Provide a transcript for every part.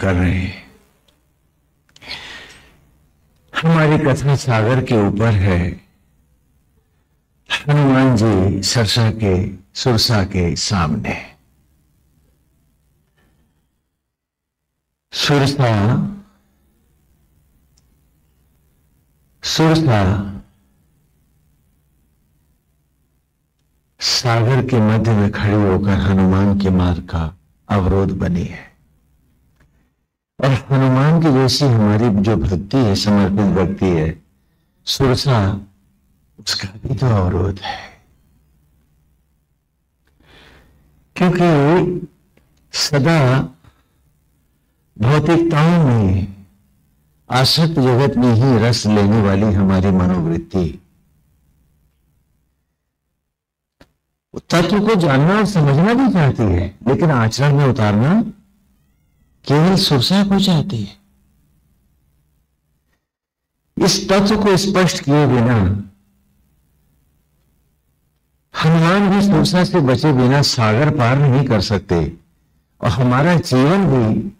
कर रहे हैं। हमारी कथा सागर के ऊपर है। हनुमान जी सुरसा के सामने। सुरसा सागर के मध्य में खड़ी होकर हनुमान के मार्ग का अवरोध बनी है। और हनुमान की जैसी हमारी जो भक्ति है, समर्पित भक्ति है, सुरसा उसका भी तो अवरोध है। क्योंकि सदा भौतिकताओं में, आसक्त जगत में ही रस लेने वाली हमारी मनोवृत्ति तत्व को जानना और समझना भी चाहती है, लेकिन आचरण में उतारना केवल सुरसा को चाहती है। इस तत्व को स्पष्ट किए बिना हनुमान भी सुरसा से बचे बिना सागर पार नहीं कर सकते, और हमारा जीवन भी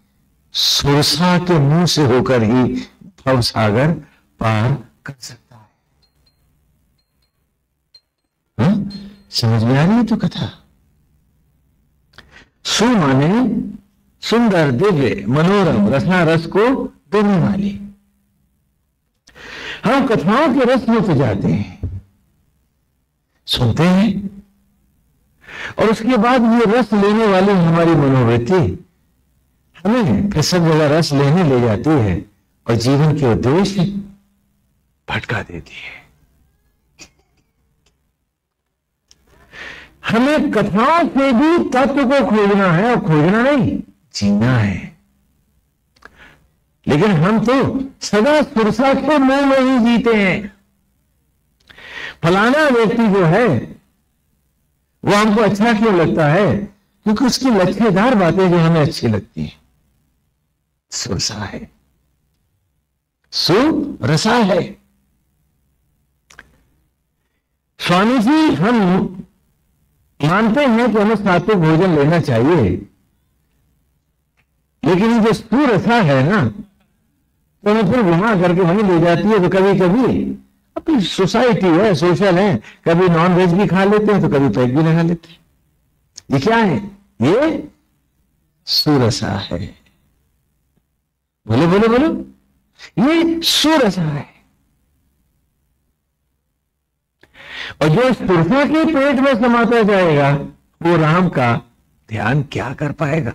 सुरसा के मुंह से होकर ही भव सागर पार कर सकता है। समझ में आ रही है तो कथा? सु माने सुंदर, दिव्य, मनोरम, रसना रस को देने वाली। हम कथाओं के रस में तो जाते हैं, सुनते हैं, और उसके बाद ये रस लेने वाली हमारी मनोवृत्ति हमें फिर सब जगह रस लेने ले जाती है और जीवन के उद्देश्य भटका देती है। हमें कथाओं से भी तत्व को खोजना है, और खोजना नहीं, जीना है। लेकिन हम तो सदा सुरसा के मुंह में ही जीते हैं। फलाना व्यक्ति जो है वो हमको अच्छा क्यों लगता है? क्योंकि उसकी लच्छेदार बातें जो हमें अच्छी लगती हैं। सुरसा है, सुरसा है। स्वामी जी, हम मानते हैं कि हमें सात्विक भोजन लेना चाहिए, लेकिन ये जो सुरसा है ना, तो हमें फिर घुमा करके वहीं ले जाती है। तो कभी कभी अपनी सोसाइटी है, सोशल है, कभी नॉन वेज भी खा लेते हैं तो कभी पैक भी लगा लेते हैं। ये क्या है? ये सुरसा है। बोलो बोलो बोलो, ये सुरसा है। और जो सुरसा के पेट में समाता जाएगा वो राम का ध्यान क्या कर पाएगा?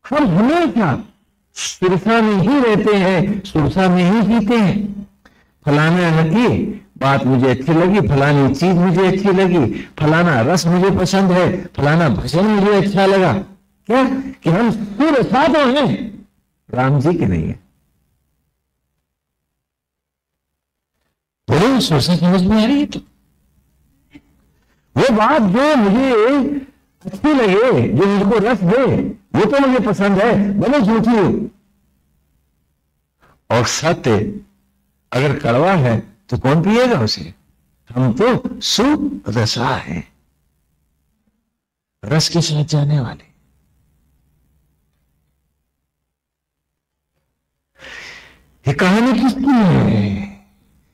हम हमेशा सुरसा में ही रहते हैं, सुरसा में ही जीते हैं। फलाना की बात मुझे अच्छी लगी, फलानी चीज मुझे अच्छी लगी, फलाना रस मुझे पसंद है, फलाना भजन मुझे अच्छा लगा। क्या कि हम सुरसा तो हैं, राम जी के नहीं है। बोलो, सुरसा समझ में आ रही है? तो वो बात जो मुझे अच्छी लगे, जो मुझको रस दे, वो तो मुझे पसंद है, भले झूठी हो। और सत्य अगर कड़वा है तो कौन पिएगा उसे? हम तो सुरसा हैं, रस के साथ जाने वाले। ये कहानी किसकी है?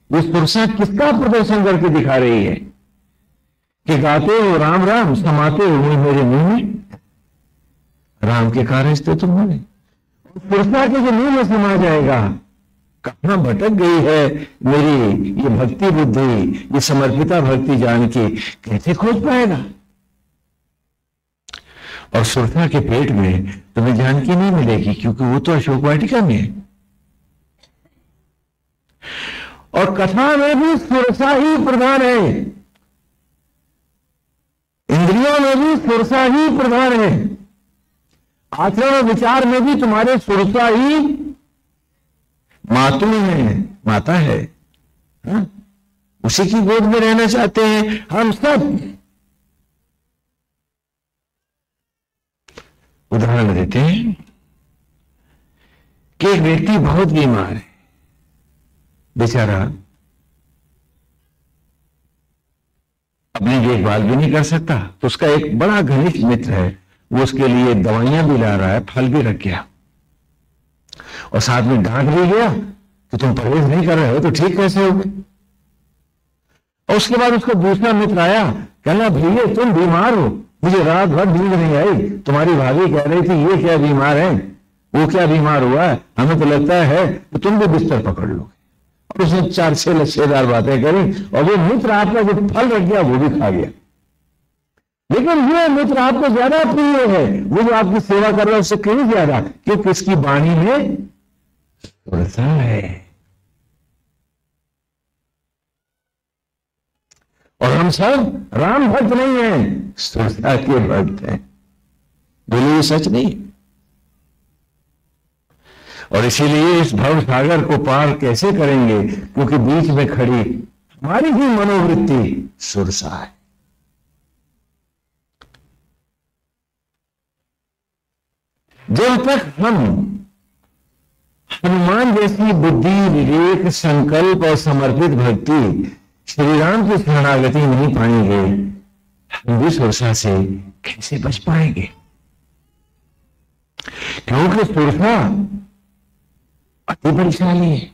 ये सुरसा किसका प्रदर्शन करके दिखा रही है कि गाते हो राम राम, समाते हो मेरे मुंह में। राम के कार्य से तुम बोले, सुरसा के जो मुंह में समा जाएगा, कहां भटक गई है मेरी ये भक्ति बुद्धि, ये समर्पिता भक्ति जान के कैसे खोज पाएगा? और सुरसा के पेट में तुम्हें जानकी नहीं मिलेगी, क्योंकि वो तो अशोक वाटिका में है। और कथा में भी सुरसा ही प्रधान है, इंद्रियों में भी सुरसा ही प्रधान है, आचरण और विचार में भी तुम्हारे सुरसा ही मातु है, माता है। हा? उसी की गोद में रहना चाहते हैं हम सब। उदाहरण देते हैं कि एक व्यक्ति बहुत बीमार है, बेचारा अपनी देखभाल भी नहीं कर सकता। तो उसका एक बड़ा घनिष्ठ मित्र है, वो उसके लिए दवाइयां भी ला रहा है, फल भी रख गया और साथ में डांट भी गया कि तुम परहेज नहीं कर रहे हो तो ठीक कैसे होगे। और उसके बाद उसका दूसरा मित्र आया, कहना भैया तुम बीमार हो, मुझे रात भर नींद नहीं आई, तुम्हारी भाभी कह रही थी ये क्या बीमार है, वो क्या बीमार हुआ है, हमें तो लगता है कि तुम भी बिस्तर पकड़ लोगे। और उसने 4-6 लच्छेदार बातें करी और वो मित्र आपका जो फल रख गया वो भी खा गया। लेकिन ये मित्र आपको ज्यादा प्रिय है, वो जो आपकी सेवा कर रहा है उससे कहीं ज्यादा, क्योंकि इसकी वाणी में सुरसा है। और हम सब राम भक्त नहीं हैं, सुरसा के भक्त हैं। बोले ये सच नहीं। और इसीलिए इस भव सागर को पार कैसे करेंगे, क्योंकि बीच में खड़ी हमारी ही मनोवृत्ति सुरसा है। जब तक हम हनुमान जैसी बुद्धि, विवेक, संकल्प और समर्पित भक्ति श्री राम की शरणागति नहीं पाएंगे, हम भी सुरसा से कैसे बच पाएंगे। क्योंकि सुरसा अति बलशाली है।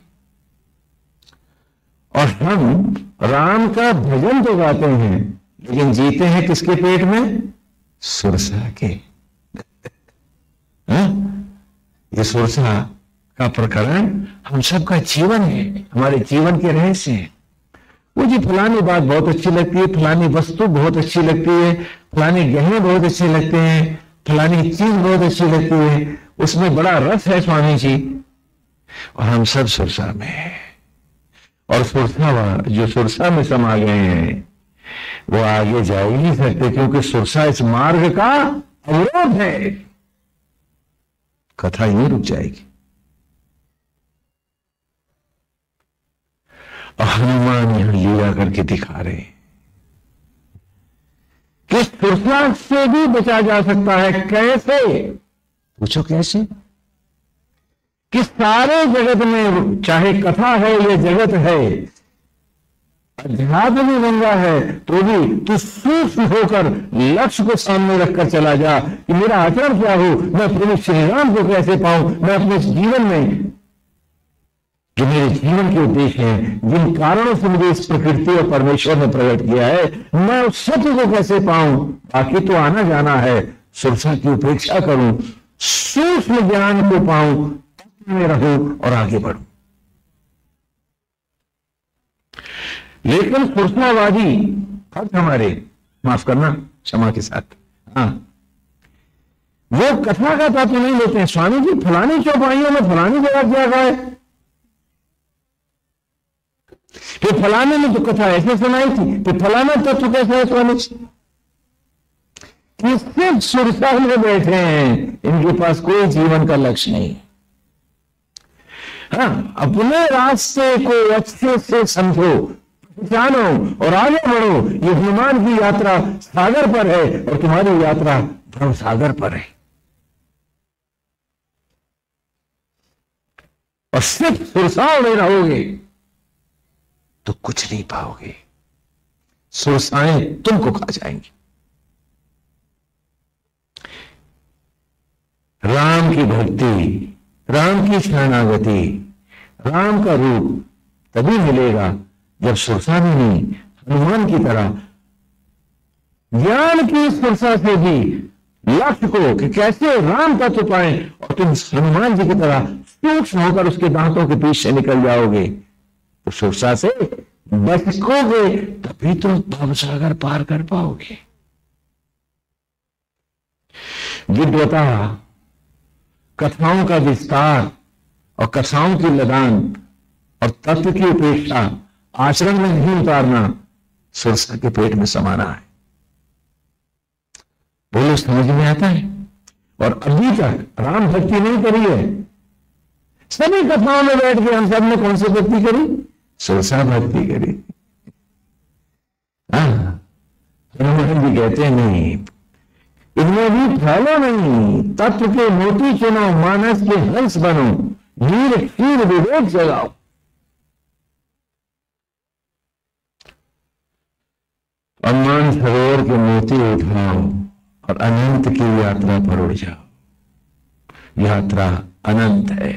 और हम राम का भजन तो गाते हैं, लेकिन जीते हैं किसके पेट में? सुरसा के। ये सुरसा का प्रकरण हम सबका जीवन है, हमारे जीवन के रहस्य हैं। वो जी फलानी बात बहुत अच्छी लगती है, फलानी वस्तु बहुत अच्छी लगती है, फलाने गहने बहुत अच्छे लगते हैं, फलानी चीज बहुत अच्छी लगती है, उसमें बड़ा रस है स्वामी जी। और हम सब सुरसा में हैं। और सुरसा जो सुरसा में समा गए हैं वो आगे जा ही नहीं सकते, क्योंकि सुरसा इस मार्ग का अवरोध है। कथा यूं रुक जाएगी। और हनुमान यहां लीला करके दिखा रहे हैं कि सुरसा से भी बचा जा सकता है। कैसे? पूछो कैसे? कि सारे जगत में, चाहे कथा है या जगत है, अध्यात्म भी गंगा है, तो भी तू सूक्ष्म होकर लक्ष्य को सामने रखकर चला जा कि मेरा आचरण क्या हो, मैं प्रभु श्री राम को कैसे पाऊं, मैं अपने जीवन में जो मेरे जीवन के उद्देश्य हैं, जिन कारणों से मुझे इस प्रकृति और परमेश्वर ने प्रकट किया है, मैं उस सत्य को कैसे पाऊं। बाकी तो आना जाना है, सुरसा की उपेक्षा करूं, सूक्ष्म ज्ञान को पाऊं, में रहूं और आगे बढ़ूं। लेकिन सुरसावादी भक्त हमारे, माफ करना क्षमा के साथ, हाँ, वो कथा का तत्व नहीं लेते हैं। स्वामी जी फलानी चौपाइयों में फलानी जगह क्या गए, फिर फलाने ने तो कथा ऐसे सुनाई थी, फिर फलाना तत्व कैसे है स्वामी जी? सिर्फ सुरसा में बैठे हैं, इनके पास कोई जीवन का लक्ष्य नहीं। हाँ, अपने रास्ते को अच्छे से समझो, जानो और आगे बढ़ो। ये हनुमान की यात्रा सागर पर है और तुम्हारी यात्रा भव सागर पर है। और सिर्फ सुरसाओं में रहोगे तो कुछ नहीं पाओगे, सुरसाएं तुमको खा जाएंगी। राम की भक्ति, राम की शरणागति, राम का रूप तभी मिलेगा जब सुरसा भी नहीं, हनुमान की तरह ज्ञान की सुरसा से भी लक्ष्य को कि कैसे राम तत्व पाए, और तुम हनुमान जी की तरह सूक्ष्म होकर उसके दांतों के बीच से निकल जाओगे तो सुरसा से बचोगे, तभी तुम भवसागर पार कर पाओगे। विद्वता, कथाओं का विस्तार और कथाओं की लगान और तत्व की उपेक्षा आचरण में नहीं उतारना, सुरसा के पेट में समाना है। बोलो समझ में आता है? और अभी तक राम भक्ति नहीं करी है। सभी कथाओं में बैठ के हम सब ने कौन सी भक्ति करी? सुरसा भक्ति करी। हनुमान जी कहते हैं नहीं, इनमें भी फैलो नहीं, तत्व के मोती चुनो, मानस के हंस बनो, नीर क्षीर विवेक जगाओ। और मान सरोवर के मोती उठाओ और अनंत की यात्रा पर उड़ जाओ। यात्रा अनंत है,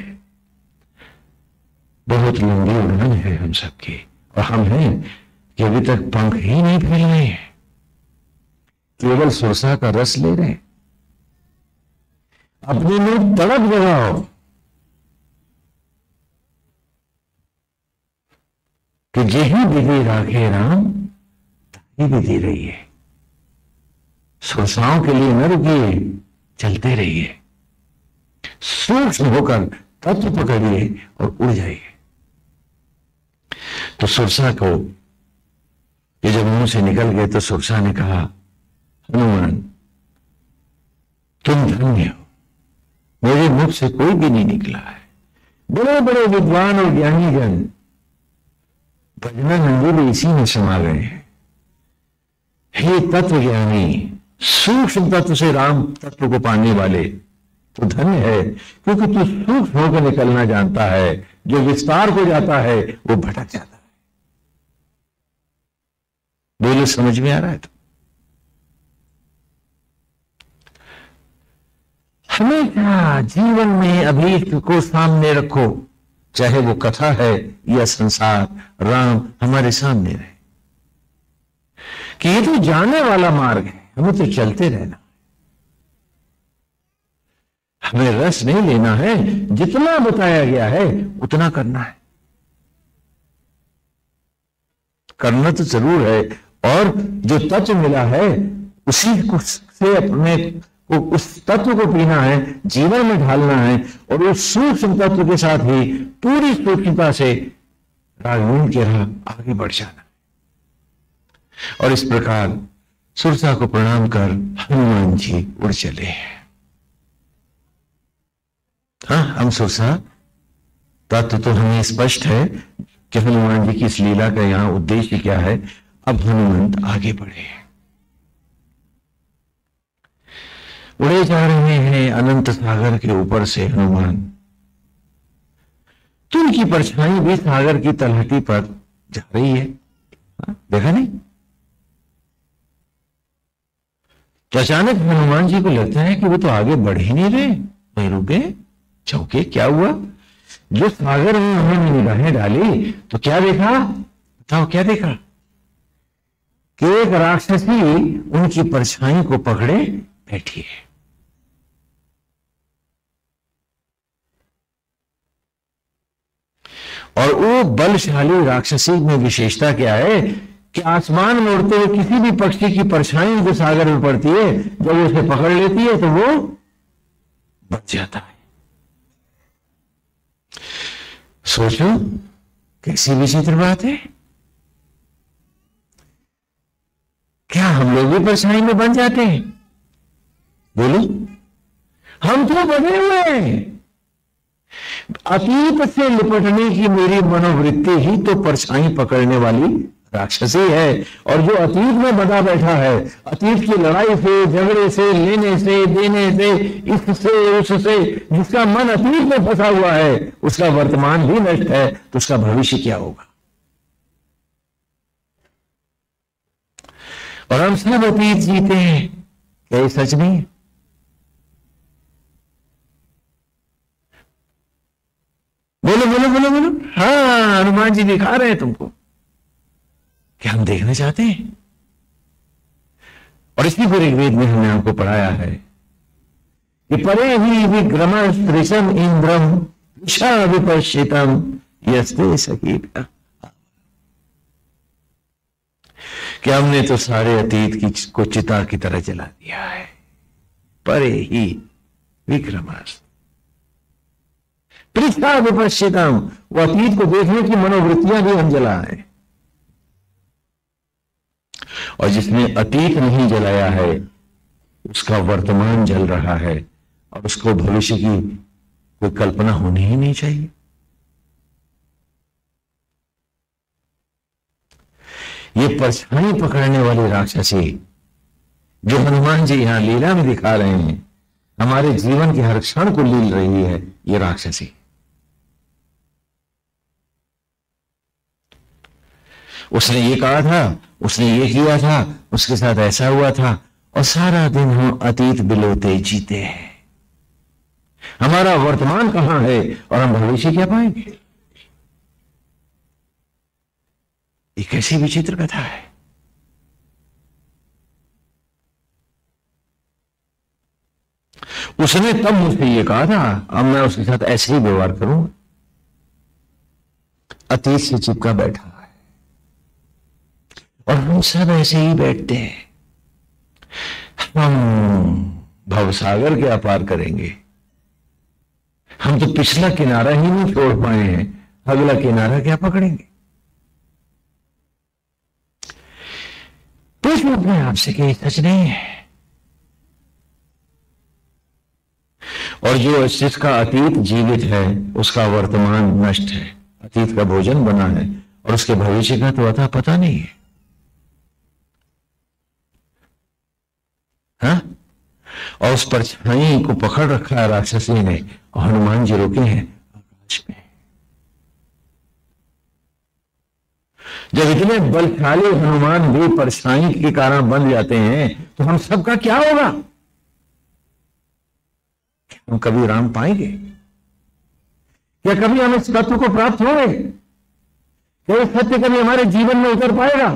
बहुत लंबी उड़ान है हम सबकी, और हम हैं कि अभी तक पंख ही नहीं फैल रहे हैं, केवल सुरसा का रस ले रहे हैं। अपने में तड़प जगाओ कि जेही विधि राखे राम ताही विधि रही है। सुरसाओं के लिए न रुकिए, चलते रहिए, सूक्ष्म होकर तत्व पकड़िए और उड़ जाइए। तो सुरसा को ये जब मुंह से निकल गए तो सुरसा ने कहा, हनुमान तुम धन्य हो, मेरे मुख से कोई भी नहीं निकला है। बड़े बड़े विद्वान और ज्ञानी जन भजनानंदी भी इसी में समा गए हैं। हे तत्व ज्ञानी, सूक्ष्म तत्व से राम तत्व को पाने वाले, तो धन्य है, क्योंकि तू सूक्ष्म होकर निकलना जानता है। जो विस्तार को जाता है वो भटक जाता है। बोले समझ में आ रहा है? तो हमेशा जीवन में अभीष्ट को सामने रखो, चाहे वो कथा है या संसार, राम हमारे सामने रहे कि ये तो जाने वाला मार्ग है, हमें तो चलते रहना, हमें रस नहीं लेना है, जितना बताया गया है उतना करना है। करना तो जरूर है, और जो तत्व मिला है उसी से अपने को, उस तत्व को पीना है, जीवन में ढालना है, और उस सूक्ष्म तत्व के साथ ही पूरी सूक्ष्मता से रागनीन के राह आगे बढ़ जाना। और इस प्रकार सुरसा को प्रणाम कर हनुमान जी उड़ चले। हाँ, हम सुरसा तत्व तो हमें स्पष्ट है कि हनुमान जी की इस लीला का यहां उद्देश्य क्या है। अब हनुमंत आगे बढ़े, उड़े जा रहे हैं अनंत सागर के ऊपर से हनुमान। तो उनकी परछाई भी सागर की तलहटी पर जा रही है। देखा नहीं? तो अचानक हनुमान जी को लगता है कि वो तो आगे बढ़ ही नहीं रहे, वहीं रुके, चौके। क्या हुआ? जो सागर में उन्होंने निगाहें डाली तो क्या देखा? बताओ क्या देखा? कि एक राक्षसी उनकी परछाई को पकड़े बैठी है। और वो बलशाली राक्षसी में विशेषता क्या है कि आसमान में उड़ते हुए किसी भी पक्षी की परछाई जो सागर में पड़ती है, जब वो उसे पकड़ लेती है तो वो बच जाता है। सोचो कैसी विचित्र बात है। क्या हम लोग भी परछाई में बन जाते हैं? बोलो, हम तो बने हुए हैं। अतीत से निपटने की मेरी मनोवृत्ति ही तो परछाई पकड़ने वाली राक्षसी है। और जो अतीत में बना बैठा है, अतीत की लड़ाई से, झगड़े से, लेने से, देने से, इससे उससे, जिसका मन अतीत में फंसा हुआ है, उसका वर्तमान भी नष्ट है, तो उसका भविष्य क्या होगा? और हम सब अतीत जीते हैं, क्या ये सच नहीं है? बोलो बोलो बोलो बोलो। हाँ, हनुमान जी दिखा रहे हैं तुमको, क्या हम देखना चाहते हैं। और इसी पर ऋग्वेद में हमने आपको पढ़ाया है कि परे ही विक्रम त्रिशम इंद्रम विषा विपश्चितम यस्ते सही। कि हमने तो सारे अतीत की को चिता की तरह जला दिया है। परे ही विक्रमास्त्र पृष्ठा विपश्चितम, वो अतीत को देखने की मनोवृत्तियां भी हम जला है। और जिसने अतीत नहीं जलाया है उसका वर्तमान जल रहा है, और उसको भविष्य की कोई कल्पना होनी ही नहीं चाहिए। ये परछाई पकड़ने वाली राक्षसी जो हनुमान जी यहां लीला में दिखा रहे हैं, हमारे जीवन के हर क्षण को लील रही है ये राक्षसी। उसने ये कहा था, उसने ये किया था, उसके साथ ऐसा हुआ था, और सारा दिन हम अतीत बिलोते जीते हैं। हमारा वर्तमान कहां है और हम भविष्य क्या पाएंगे? ये कैसी विचित्र कथा है। उसने तब मुझसे ये कहा था, अब मैं उसके साथ ऐसे ही व्यवहार करूंगा। अतीत से चिपका बैठा है और हम सब ऐसे ही बैठते हैं। हम भवसागर क्या पार करेंगे? हम तो पिछला किनारा ही नहीं छोड़ पाए हैं, अगला किनारा क्या पकड़ेंगे? पूछो अपने आप से कि सच नहीं है। और जो जिसका अतीत जीवित है उसका वर्तमान नष्ट है, अतीत का भोजन बना है और उसके भविष्य का तो अता पता नहीं है। हाँ? और उस परछाई को पकड़ रखा है राक्षसी ने और हनुमान जी रुके हैं आकाश में। जब इतने बलशाली हनुमान भी परछाई के कारण बन जाते हैं तो हम सबका क्या होगा? हम कभी राम पाएंगे? क्या कभी हम इस तत्व को प्राप्त होंगे? क्या ये सत्य कभी हमारे जीवन में उतर पाएगा?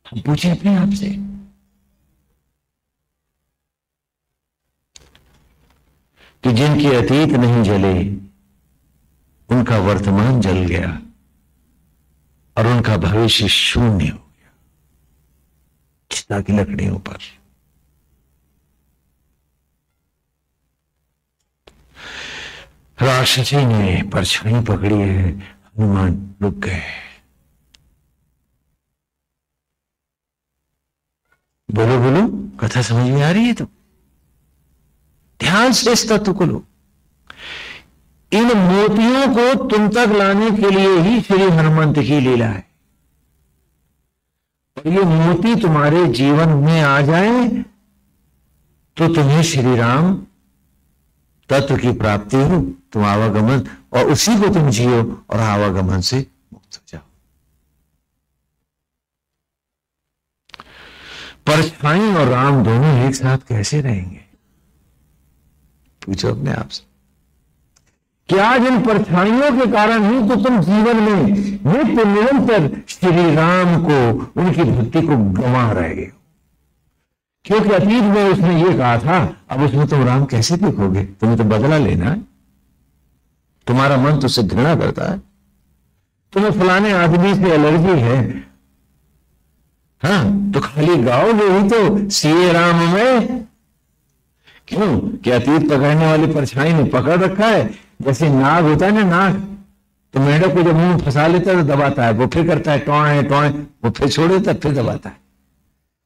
हम पूछें अपने आप से। कि जिनके अतीत नहीं जले उनका वर्तमान जल गया और उनका भविष्य शून्य हो गया चिता की लकड़ियों पर। राक्षसी ने परछाई पकड़ी है, हनुमान रुक गए। बोलो बोलो, कथा समझ में आ रही है? तो ध्यान से इस तत्व को लो। इन मोतियों को तुम तक लाने के लिए ही श्री हनुमंत की लीला है। और ये मोती तुम्हारे जीवन में आ जाए तो तुम्हें श्री राम तत्व की प्राप्ति हो, तुम आवागमन और उसी को तुम जियो और आवागमन से मुक्त हो जाओ। परछाई और राम दोनों एक साथ कैसे रहेंगे? पूछो अपने आप से। क्या आज इन परछाइयों के कारण ही तो तुम जीवन में नित्य निरंतर श्री राम को, उनकी भक्ति को गंवा रहे हो? क्योंकि अतीत में उसने ये कहा था, अब उसमें तुम राम कैसे देखोगे? तुम्हें तो बदला लेना है। तुम्हारा मन तो उससे घृणा करता है, तुम्हें फलाने आदमी से एलर्जी है। हाँ, तो खाली गाओगे ही तो सीए राम में। क्यों? कि अतीत पकड़ने वाली परछाई ने पकड़ रखा है। जैसे नाग होता है ना, नाग तो मेढक को जब मुंह में फंसा लेता है तो दबाता है, वो फिर करता है टॉय टॉय, वो फिर छोड़ देता है, फिर दबाता है।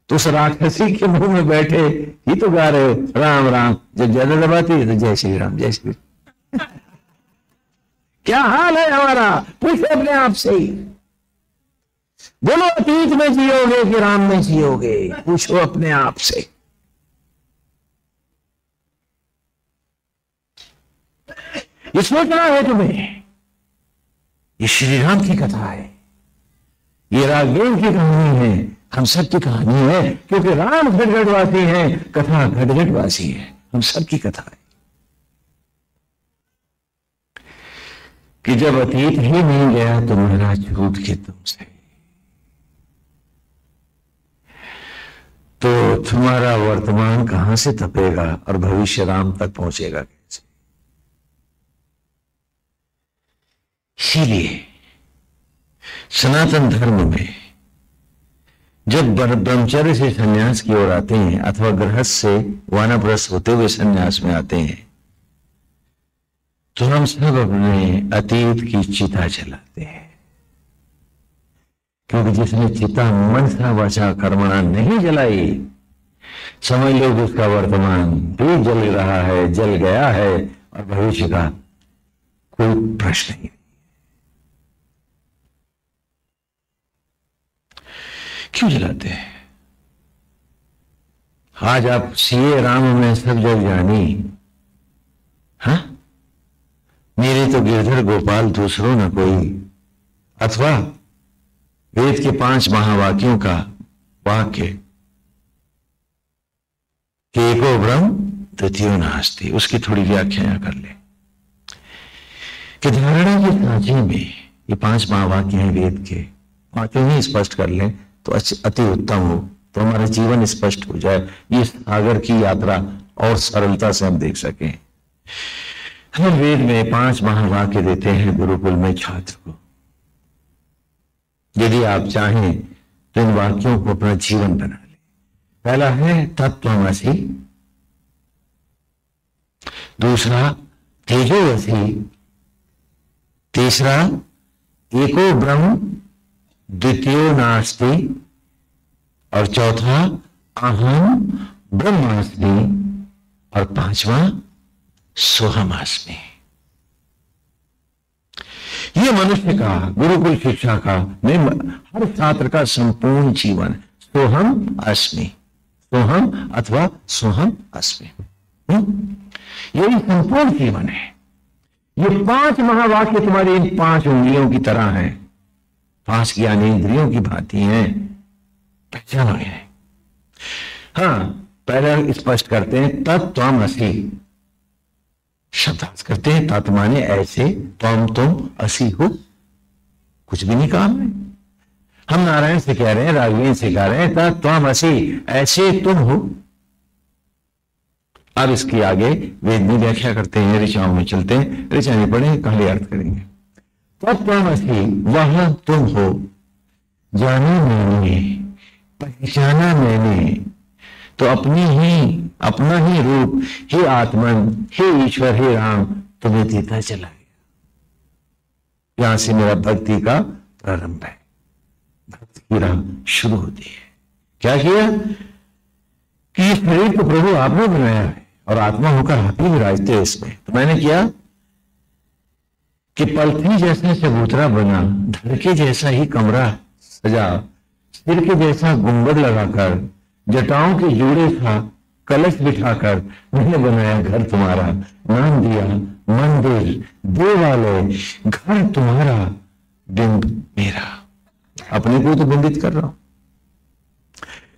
तो उस राक्षसी के मुंह में बैठे ही तो गा रहे हो राम राम। जब ज्यादा दबाती है तो जय श्री राम जय श्री राम। क्या हाल है हमारा? पूछो अपने आप से ही। बोलो, अतीत में जियोगे कि राम में जियोगे? पूछो अपने आप से। ये सोचना है तुम्हें। ये श्री राम की कथा है, ये राघवेंद्र की कहानी है, हम सब की कहानी है। क्योंकि राम घटघटवासी है, कथा घटघटवासी है, हम सब की कथा है। कि जब अतीत ही नहीं गया तो महाराज छूट के तुमसे, तो तुम्हारा वर्तमान कहां से तपेगा और भविष्य राम तक पहुंचेगा कैसे? इसीलिए सनातन धर्म में जब ब्रह्मचर्य से संन्यास की ओर आते हैं अथवा गृहस्थ से वानप्रस्थ होते हुए संन्यास में आते हैं तो हम सब अपने अतीत की चिता जलाते हैं। क्योंकि जिसने चिता मनसा वाचा कर्मणा नहीं जलाई, समझ लो कि उसका वर्तमान भी जल रहा है, जल गया है और भविष्य का कोई प्रश्न नहीं। क्यों जलाते हैं? आज आप सीए राम में सब जग जानी, हाँ, मेरे तो गिरधर गोपाल दूसरों न कोई, अथवा वेद के 5 महावाक्यों का वाक्य कि एको ब्रह्म द्वितीयो नास्ति, उसकी थोड़ी व्याख्या कर ले कि धारणा की सांची में ये 5 महावाक्य हैं वेद के, पांचों ही स्पष्ट कर लें तो अति उत्तम हो, तो हमारा जीवन स्पष्ट हो जाए, ये सागर की यात्रा और सरलता से हम देख सकें। हम वेद में 5 महावाक्य देते हैं गुरुकुल में छात्र को। यदि आप चाहें तो इन वाक्यों को अपना जीवन बना ले। पहला है तत्त्वमसि, दूसरा तेजोवसि, तीसरा एको ब्रह्म द्वितीयो नास्ति, और चौथा अहम ब्रह्मास्मि, और पांचवा सोहमास्मि। ये मनुष्य का, गुरुकुल शिक्षा का, हर छात्र का संपूर्ण जीवन सोहम अस्मि, सोहम अथवा सोहम अस्मि, यही संपूर्ण जीवन है। ये 5 महावाक्य तुम्हारी इन 5 उंगलियों की तरह हैं, 5 ज्ञानेंद्रियों की भांति हैं, पहचानो है। हाँ, पहले स्पष्ट करते हैं तत्त्वमसि, शब्दार्थ करते हैं तत् माने ऐसे, त्वम तुम, असि हो, कुछ भी नहीं कहा है। हम नारायण से कह रहे हैं, राघवेंद्र से कह रहे हैं तत्त्वमसि, ऐसे तुम हो। अब इसकी आगे वेद में व्याख्या करते हैं, ऋचाओं में चलते हैं, ऋचा नहीं पढ़े काले अर्थ करेंगे। तत्त्वमसि, वह तुम हो, जाना मैंने, पहचाना मैंने, तो अपना ही रूप, हे आत्मन, हे ईश्वर, हे राम, तुम्हें देता चला गया। यहां से मेरा भक्ति का प्रारंभ है, भक्ति की राह शुरू होती है। क्या किया कि इस शरीर को प्रभु आपने बनाया है और आत्मा होकर आप ही विराजते हैं इसमें। तो मैंने किया कि पलथी जैसा चबूतरा बना, धड़के जैसा ही कमरा सजा, सिर के जैसा गुंबद लगाकर, जटाओं के जोड़े था कलश बिठाकर मैंने बनाया घर तुम्हारा, नाम दिया मंदिर, देवालय, घर तुम्हारा, बिंब मेरा। अपने को तो बिंबित कर रहा हूं।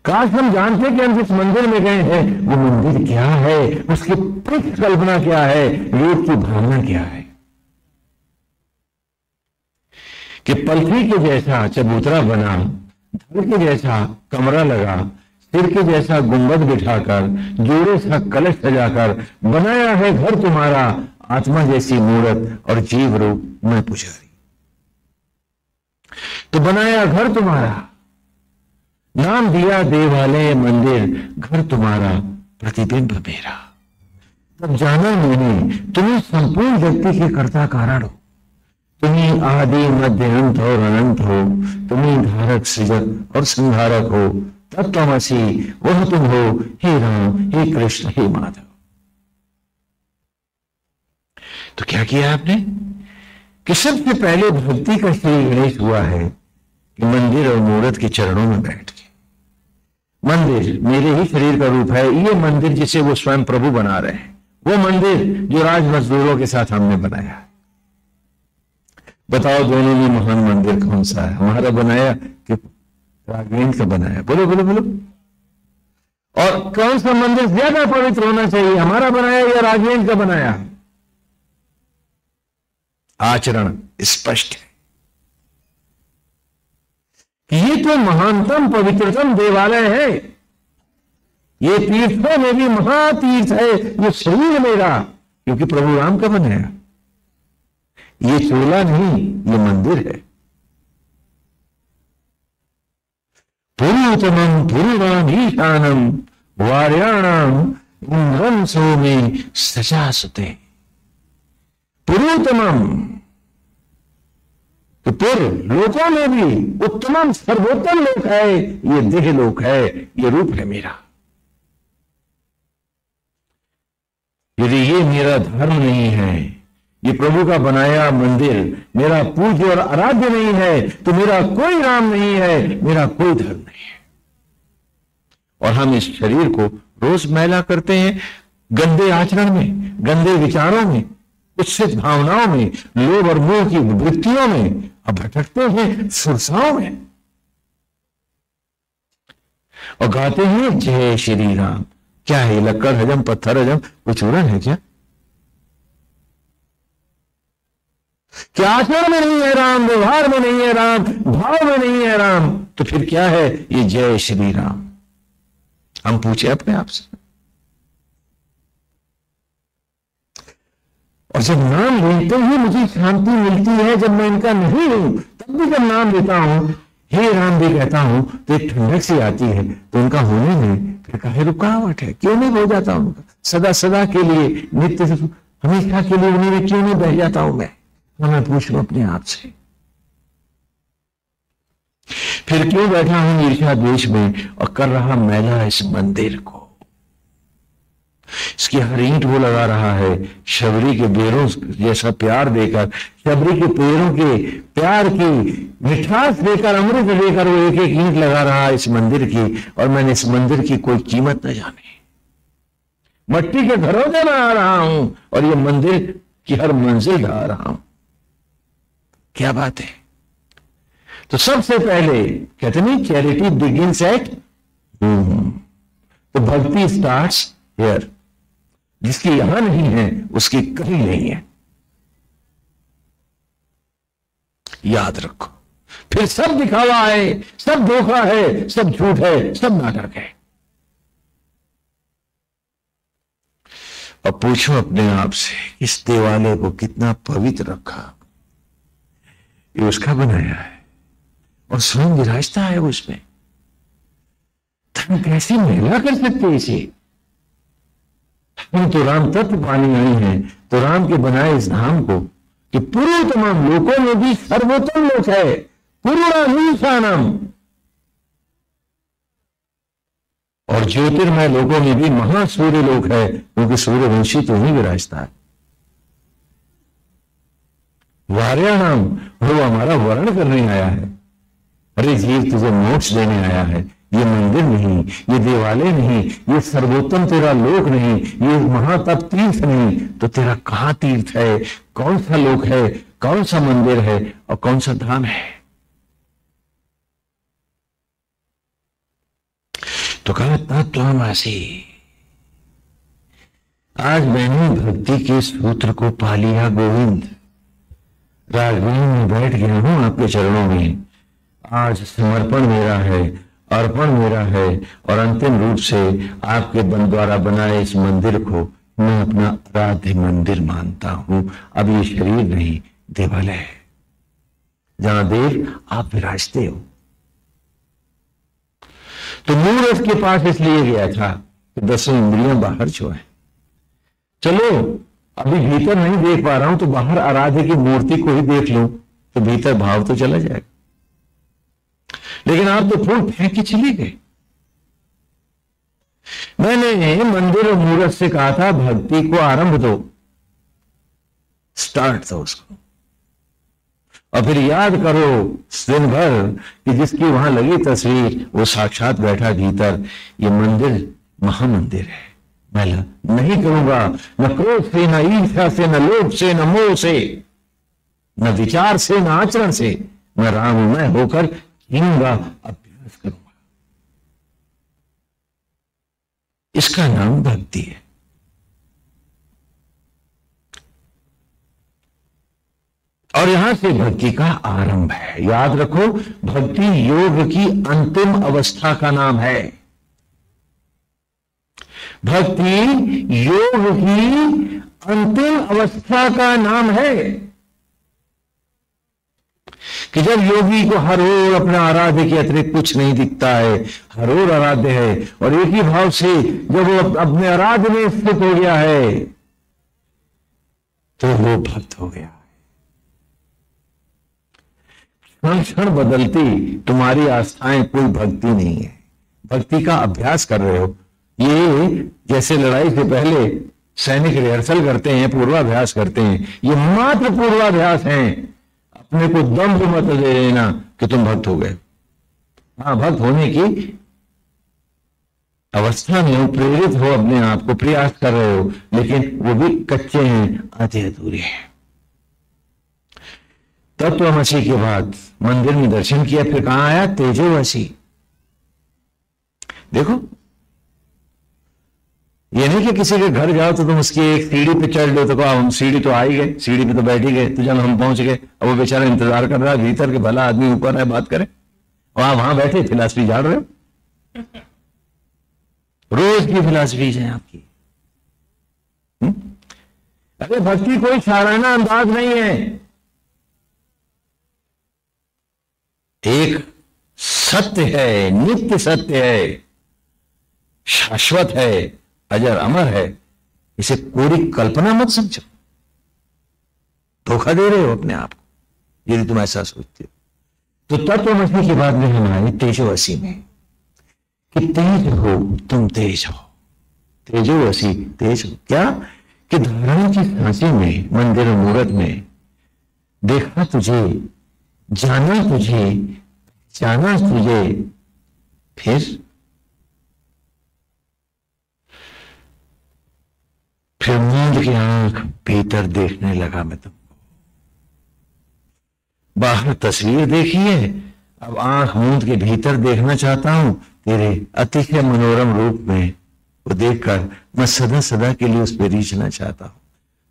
काश हम जानते कि हम जिस मंदिर में गए हैं वो मंदिर क्या है, उसकी परिकल्पना क्या है, वेद की भावना क्या है। कि पलथी के जैसा चबूतरा बना, धड़ के जैसा कमरा लगा, सिर के जैसा गुंबद बिठाकर, जोड़े सा कलश सजाकर बनाया है घर तुम्हारा, आत्मा जैसी मूर्त और जीव रूप मैं पुजारी। तो बनाया घर तुम्हारा, नाम दिया देवालय मंदिर, घर तुम्हारा, प्रतिबिंब मेरा। तब जाना मैंने तुम्हें संपूर्ण व्यक्ति के कर्ता कारण हो, तुम्हें आदि मध्य अंत और अनंत हो, तुम्हें धारक सृजक और संहारक हो। तत्त्वमसि, वह तुम हो, हे राम, हे कृष्ण, हे माधव। तो क्या किया आपने कि सबसे पहले भक्ति का श्री गणेश हुआ है कि मंदिर और मूर्त के चरणों में बैठ के, मंदिर मेरे ही शरीर का रूप है, ये मंदिर जिसे वो स्वयं प्रभु बना रहे हैं, वो मंदिर जो राज मजदूरों के साथ हमने बनाया। बताओ दोनों में महान मंदिर कौन सा है, हमारा बनाया कि राघवेंद्र का बनाया? बोलो बोलो बोलो। और कौन सा मंदिर ज्यादा पवित्र होना चाहिए, हमारा बनाया या राघवेंद्र का बनाया? आचरण स्पष्ट है। ये तो महानतम पवित्रतम देवालय है, ये तीर्थों में भी महातीर्थ है, ये शरीर मेरा, क्योंकि प्रभु राम का बनाया। ये चोला नहीं, ये मंदिर है। पुरुतमं पुरुराम ईशानम वार्याणाम इंद्रम सोमे सचासुते। पुरुतमम, तो पुर लोकों में भी उत्तमम सर्वोत्तम लोक है, ये देह लोक है, ये रूप है मेरा। यदि ये मेरा धर्म नहीं है, ये प्रभु का बनाया मंदिर मेरा पूज्य और आराध्य नहीं है, तो मेरा कोई राम नहीं है, मेरा कोई धर्म नहीं है। और हम इस शरीर को रोज मैला करते हैं, गंदे आचरण में, गंदे विचारों में, कुत्सित भावनाओं में, लोभ और मोह की वृत्तियों में, अब भटकते हैं सुरसाओं में और गाते हैं जय श्री राम। क्या है ये? लक्कड़ हजम, पत्थर हजम, कोई चूरन है क्या? क्या आचरण में नहीं है राम, व्यवहार में नहीं है राम, भाव में नहीं है राम, तो फिर क्या है ये जय श्री राम? हम पूछे अपने आप से। और जब नाम लेते ही मुझे शांति मिलती है, जब मैं इनका नहीं हूं तब भी जब नाम लेता हूं, हे राम भी कहता हूं, तो एक ठंडक सी आती है। तो उनका होने में फिर काहे रुकावट है? क्यों नहीं हो जाता उनका? सदा सदा के लिए, नित्य हमेशा के लिए उन्हीं में क्यों नहीं बह जाता हूं मैं पूछूं अपने आप से। फिर क्यों बैठा हूं ईर्ष्या द्वेष में और कर रहा मैला इस मंदिर को? इसकी हर ईंट वो लगा रहा है शबरी के बेरों जैसा प्यार देकर, शबरी के पेड़ों के प्यार की मिठास देकर, अमृत देकर वो एक एक ईंट लगा रहा है इस मंदिर की। और मैंने इस मंदिर की कोई कीमत न जानी, मट्टी के घरों से मैं आ रहा हूं और ये मंदिर की हर मंजिल ढा रहा हूं। क्या बात है? तो सबसे पहले कहते नहीं, चैरिटी बिगिंस एट होम। तो भक्ति स्टार्ट्स हियर। जिसकी यहां नहीं है उसकी कहीं नहीं है, याद रखो। फिर सब दिखावा है, सब धोखा है, सब झूठ है, सब नाटक है। अब पूछो अपने आप से, इस देवालय को कितना पवित्र रखा? ये उसका बनाया है और स्वयं विराजता है उसमें। हम कैसे महिला कर सकते इसे? हम तो राम तत्व पानी आई हैं, तो राम के बनाए इस धाम को कि पूर्व तमाम लोकों में भी सर्वोत्तम लोक है, पूर्णाधीशानम। और ज्योतिर्मय लोकों में भी महासूर्य लोक है, क्योंकि सूर्यवंशी तो ही विराजता है। वार्याणाम, वो हमारा वर्ण करने आया है। अरे जीव, तुझे मोक्ष देने आया है। ये मंदिर नहीं, ये देवालय नहीं, ये सर्वोत्तम तेरा लोक नहीं, ये महातप तीर्थ नहीं, तो तेरा कहां तीर्थ है? कौन सा लोक है? कौन सा मंदिर है? और कौन सा धाम है? तो कहा तत्त्वमसि। आज मैंने भक्ति के सूत्र को पा लिया गोविंद। राजगीर में बैठ गया हूं आपके चरणों में। आज समर्पण मेरा है, अर्पण मेरा है, और अंतिम रूप से आपके द्वारा बनाए इस मंदिर को मैं अपना आराध्य मंदिर मानता हूं। अब ये शरीर नहीं, देवालय है, जहां देव आप विराजते हो। तो मूर्त के पास इसलिए गया था कि 10 इंद्रियां बाहर जो है। चलो अभी भीतर नहीं देख पा रहा हूं, तो बाहर आराध्य की मूर्ति को ही देख लूं, तो भीतर भाव तो चला जाएगा। लेकिन आप तो फूल फेंक के चले गए। मैंने मंदिर और मूर्त से कहा था भक्ति को आरंभ दो, स्टार्ट दो उसको, और फिर याद करो दिन भर कि जिसकी वहां लगी तस्वीर वो साक्षात बैठा भीतर। ये मंदिर महामंदिर है। मैं नहीं करूंगा, न क्रोध से, न ईर्ष्या से, न लोभ से, न मोह से, न विचार से, न आचरण से। मैं राममय होकर जीऊंगा, अभ्यास करूंगा। इसका नाम भक्ति है। और यहां से भक्ति का आरंभ है। याद रखो, भक्ति योग की अंतिम अवस्था का नाम है। भक्ति योग की अंतिम अवस्था का नाम है कि जब योगी को हर ओर अपना आराध्य के अतिरिक्त कुछ नहीं दिखता है, हर ओर आराध्य है, और एक ही भाव से जब वो अपने आराध्य में स्थित हो गया है तो वो भक्त हो गया। क्षण क्षण बदलती तुम्हारी आस्थाएं कोई भक्ति नहीं है। भक्ति का अभ्यास कर रहे हो। ये जैसे लड़ाई से पहले सैनिक रिहर्सल करते हैं, पूर्वाभ्यास करते हैं, ये मात्र पूर्वाभ्यास हैं। अपने को दम्भ मत दे देना कि तुम भक्त हो गए। हाँ, भक्त होने की अवस्था में हो, प्रेरित हो, अपने आप को प्रयास कर रहे हो, लेकिन वो भी कच्चे हैं, आधे अधूरे हैं। तत्वमसि के बाद मंदिर में दर्शन किया, फिर कहां आया? तेजोवसी। देखो, ये नहीं कि किसी के घर जाओ तो तुम उसकी एक सीढ़ी पे चढ़ लो तो कहो हम सीढ़ी तो आ ही गए, सीढ़ी पे तो बैठ ही गए, तो जब हम पहुंच गए अब वो बेचारा इंतजार कर रहा है भीतर के भला आदमी ऊपर है बात करे, और आप वहां बैठे फिलॉसफी झाड़ रहे हो। रोज की फिलॉसफी है आपकी। अरे भक्ति कोई सालाना अंदाज नहीं है, एक सत्य है, नित्य सत्य है, शाश्वत है, अजर अमर है। इसे पूरी कल्पना मत समझो, धोखा दे रहे हो अपने आप को यदि तुम ऐसा सोचते हो। तो तत्वमसि की बात में हम आए तेजोवसी में कि तेज हो तुम, तेज हो, तेजोवसी तेज हो। क्या कि धारणा की सांचे में, मंदिर मूर्त में देखा तुझे, जाना तुझे, जाना तुझे, फिर नींद की आंख भीतर देखने लगा मैं तुमको। बाहर तस्वीर देखी है, अब आंख मूंद के भीतर देखना चाहता हूं तेरे अतिशय मनोरम रूप में। वो देखकर मैं सदा सदा के लिए उस पर रीझना चाहता हूं।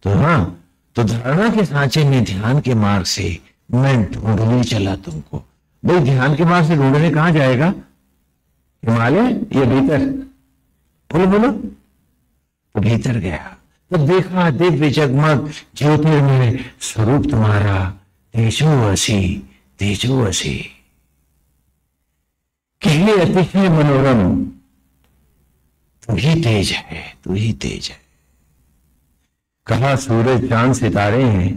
तो हाँ, तो धारणा के सांचे में ध्यान के मार्ग से मैं ढूंढने चला तुमको। भाई ध्यान के मार्ग से ढूंढने कहां जाएगा? हिमालय या भीतर? बोलो बोलो। तो भीतर गया, तब देखा दिव्य जगमग ज्योतिर्मय स्वरूप तुम्हारा, तेजोवसी तेजोवसी। कि अतिशय मनोरम, तू ही तेज है, तू ही तेज है। कहा सूरज चांद सितारे हैं,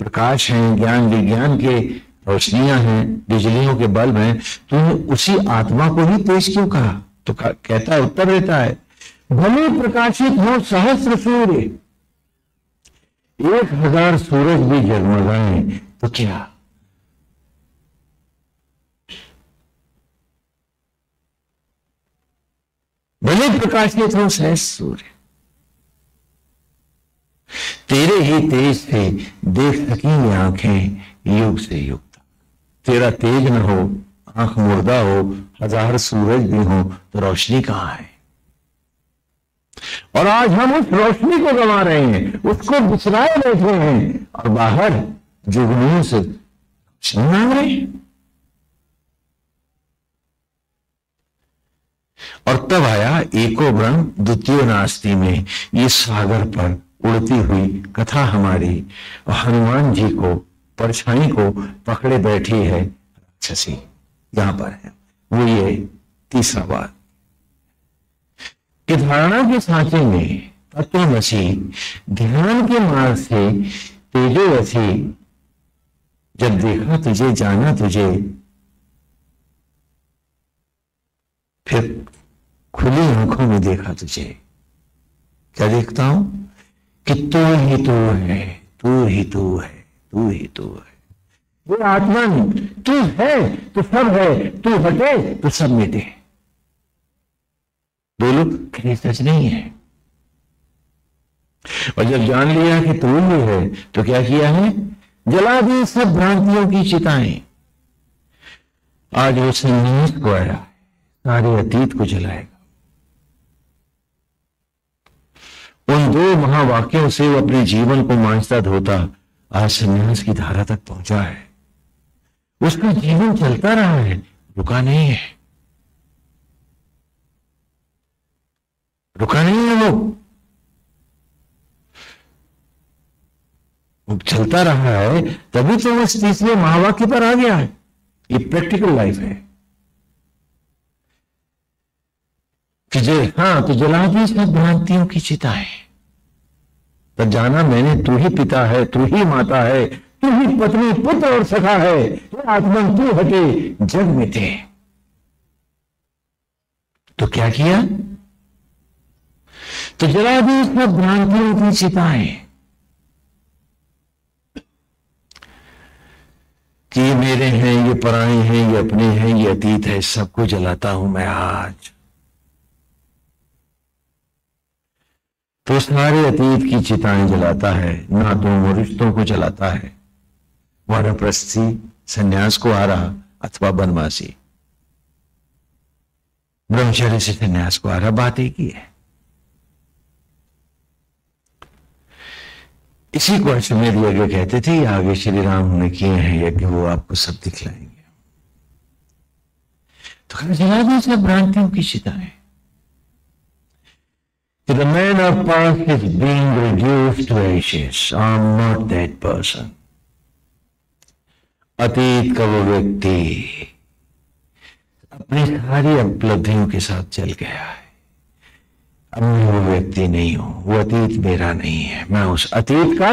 प्रकाश हैं, ज्ञान विज्ञान के रोशनियां हैं, बिजलियों के बल्ब हैं, तूने उसी आत्मा को ही तेज क्यों कहा? तो कहता है, उत्तर देता है, भले प्रकाशित हो सहस्र सूर्य, 1000 सूरज भी जगमगाए तो क्या? भले प्रकाशित हो सहस्र सूर्य, तेरे ही तेज से देख सकेंगे आंखें युग से युग तक। तेरा तेज न हो, आंख मुर्दा हो, 1000 सूरज भी हो तो रोशनी कहां है? और आज हम उस रोशनी को गंवा रहे हैं, उसको बिसराए बैठे हैं और बाहर जुगनुओं से मांग रहे हैं। और तब आया एको ब्रह्म द्वितीय नास्ति में ये सागर पर उड़ती हुई कथा हमारी, और हनुमान जी को परछाई को पकड़े बैठी है राक्षसी। यहां पर है वो ये तीसरा बात कि धारणा के सांचे में तत्वमसि, ध्यान के मार्ग से तेजोवसी। जब देखा तुझे, जाना तुझे, फिर खुली आंखों में देखा तुझे। क्या देखता हूं कि तू ही तू है, तू ही तू है, तू ही तू है। वो आत्मा नहीं, तू है तो सब है, तू हटे तो सब मिटे। बोलो कहीं सच नहीं है। और जब जान लिया कि तू ही है तो क्या किया है? जला दी सब भ्रांतियों की चिताएं। आज वो संन्यास को आया, सारे अतीत को जलाएगा। उन 2 महावाक्यों से वो अपने जीवन को मांझता धोता आज संन्यास की धारा तक पहुंचा है। उसका जीवन चलता रहा है, रुका नहीं है, रुका नहीं है। वो चलता रहा है, तभी तो वो इस तीसरे महावाक्य पर आ गया है। ये प्रैक्टिकल लाइफ है कि तो जला दी सब भ्रांतियों की चिताएं। तब जाना मैंने, तू ही पिता है, तू ही माता है, तू ही पत्नी पुत्र और सखा है। आत्मन तू हटे जग मिटे। तो क्या किया? तो जला दी सब भ्रांतियों की चिताएं कि ये मेरे हैं, ये पराए हैं, ये अपने हैं, ये अतीत है, सबको जलाता हूं मैं आज। तो सारे अतीत की चिताएं जलाता है, नातों और रिश्तों को जलाता है। वानप्रस्थी संन्यास को आ रहा अथवा बनवासी ब्रह्मचर्य से संन्यास को आ रहा, बात एक ही है। इसी को अश्वमेध यज्ञ कहते थे। ये आगे श्री राम ने किए हैं यज्ञ, वो आपको सब दिखलाएंगे। तो जला दी सब भ्रांतियों की चिताएं। The man of past is being reduced to ashes. I am not that person. अतीत का वो व्यक्ति अपनी सारी उपलब्धियों के साथ चल गया है। अब मैं वो व्यक्ति नहीं हूं, वो अतीत मेरा नहीं है, मैं उस अतीत का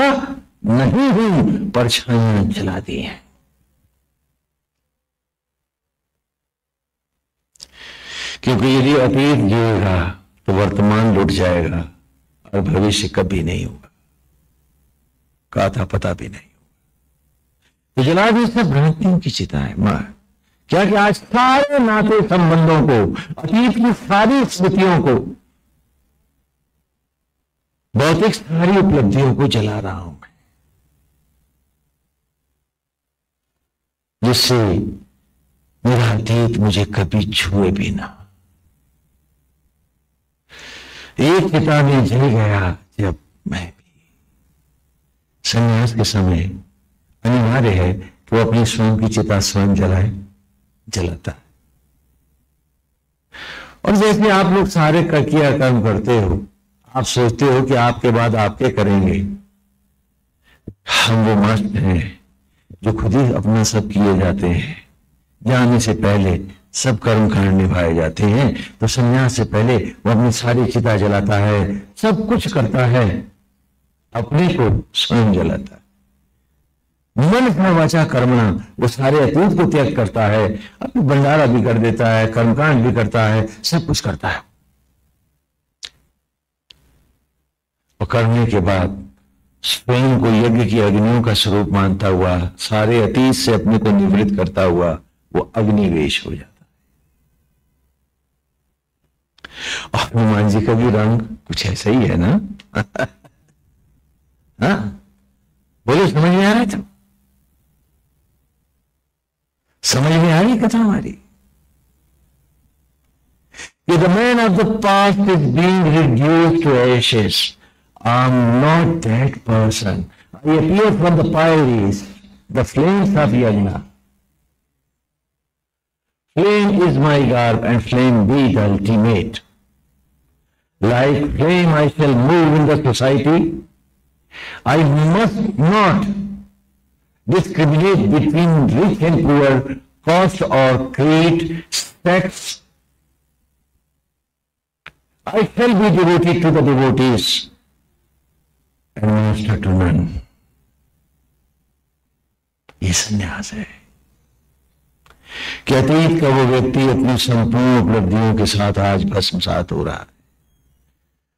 नहीं हूं। परछाइयां जला दी हैं। क्योंकि यदि अतीत जिएगा तो वर्तमान लुट जाएगा और भविष्य कभी नहीं होगा, का था पता भी नहीं होगा। तो जला दी सब भ्रांतियों की चिताएं। मां क्या कि आज सारे नाते संबंधों को, अतीत की सारी स्मृतियों को, भौतिक सारी उपलब्धियों को जला रहा हूं मैं, जिससे मेरा अतीत मुझे कभी छुए भी ना। एक चिता में जल गया जब मैं भी। संन्यास के समय अनिवार्य है कि वो अपनी स्वयं की चिता स्वयं जलाए, जलाता है। और जैसे आप लोग सारे किया कर्म करते हो, आप सोचते हो कि आपके बाद आपके करेंगे। हम वो मस्त हैं जो खुद ही अपना सब किए जाते हैं। जाने से पहले सब कर्म कांड निभाए जाते हैं। तो संन्यास से पहले वो अपनी सारी चिता जलाता है, सब कुछ करता है, अपने को स्वयं जलाता है। मन वाचा कर्मणा, वो सारे अतीत को त्याग करता है, अपनी भंडारा भी कर देता है, कर्मकांड भी करता है, सब कुछ करता है। और करने के बाद स्वयं को यज्ञ की अग्नियों का स्वरूप मानता हुआ, सारे अतीत से अपने को निवृत्त करता हुआ वो अग्निवेश हो जाता है। और हनुमान जी का भी रंग कुछ ऐसा ही है ना। हाँ बोलो, समझ में आ रहा है? तो समझ में आ रही कथा हमारी? The man of the past is being reduced to ashes. I am not that person. I appear from the pyres, the flames of yajna. Flame is my garb and flame be the ultimate. Like flame I shall move in the society. I must not discriminate between rich and poor, caste or creed, sex. I shall be devoted to the devotees and master to none. ये संन्यास है कि अतीत का वो व्यक्ति अपनी संपूर्ण उपलब्धियों के साथ आज भस्मसात हो रहा है।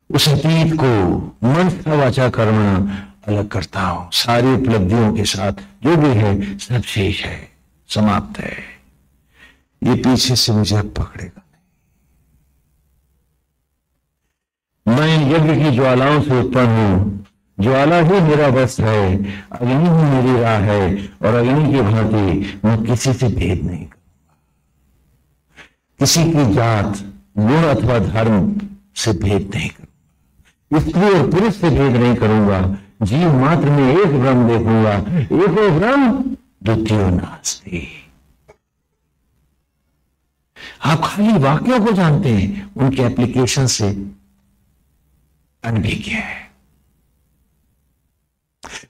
उस अतीत को मनसा वाचा कर्मणा अलग करता हूं, सारी उपलब्धियों के साथ जो भी है सब शेष है, समाप्त है। ये पीछे से मुझे अब पकड़ेगा। मैं यज्ञ की ज्वालाओं से उत्पन्न हूं, ज्वाला ही मेरा वस्त्र है, अग्नि ही मेरी राह है, और अग्नि की भांति मैं किसी से भेद नहीं करूंगा। किसी की जात, गुण अथवा धर्म से भेद नहीं करूंगा, स्त्री और पुरुष से भेद नहीं करूंगा। जीव मात्र में एक ब्रह्म देखूंगा, एको ब्रह्म द्वितीयो नास्ति। आप खाली वाक्यों को जानते हैं, उनके एप्लीकेशन से अनभिज्ञ है।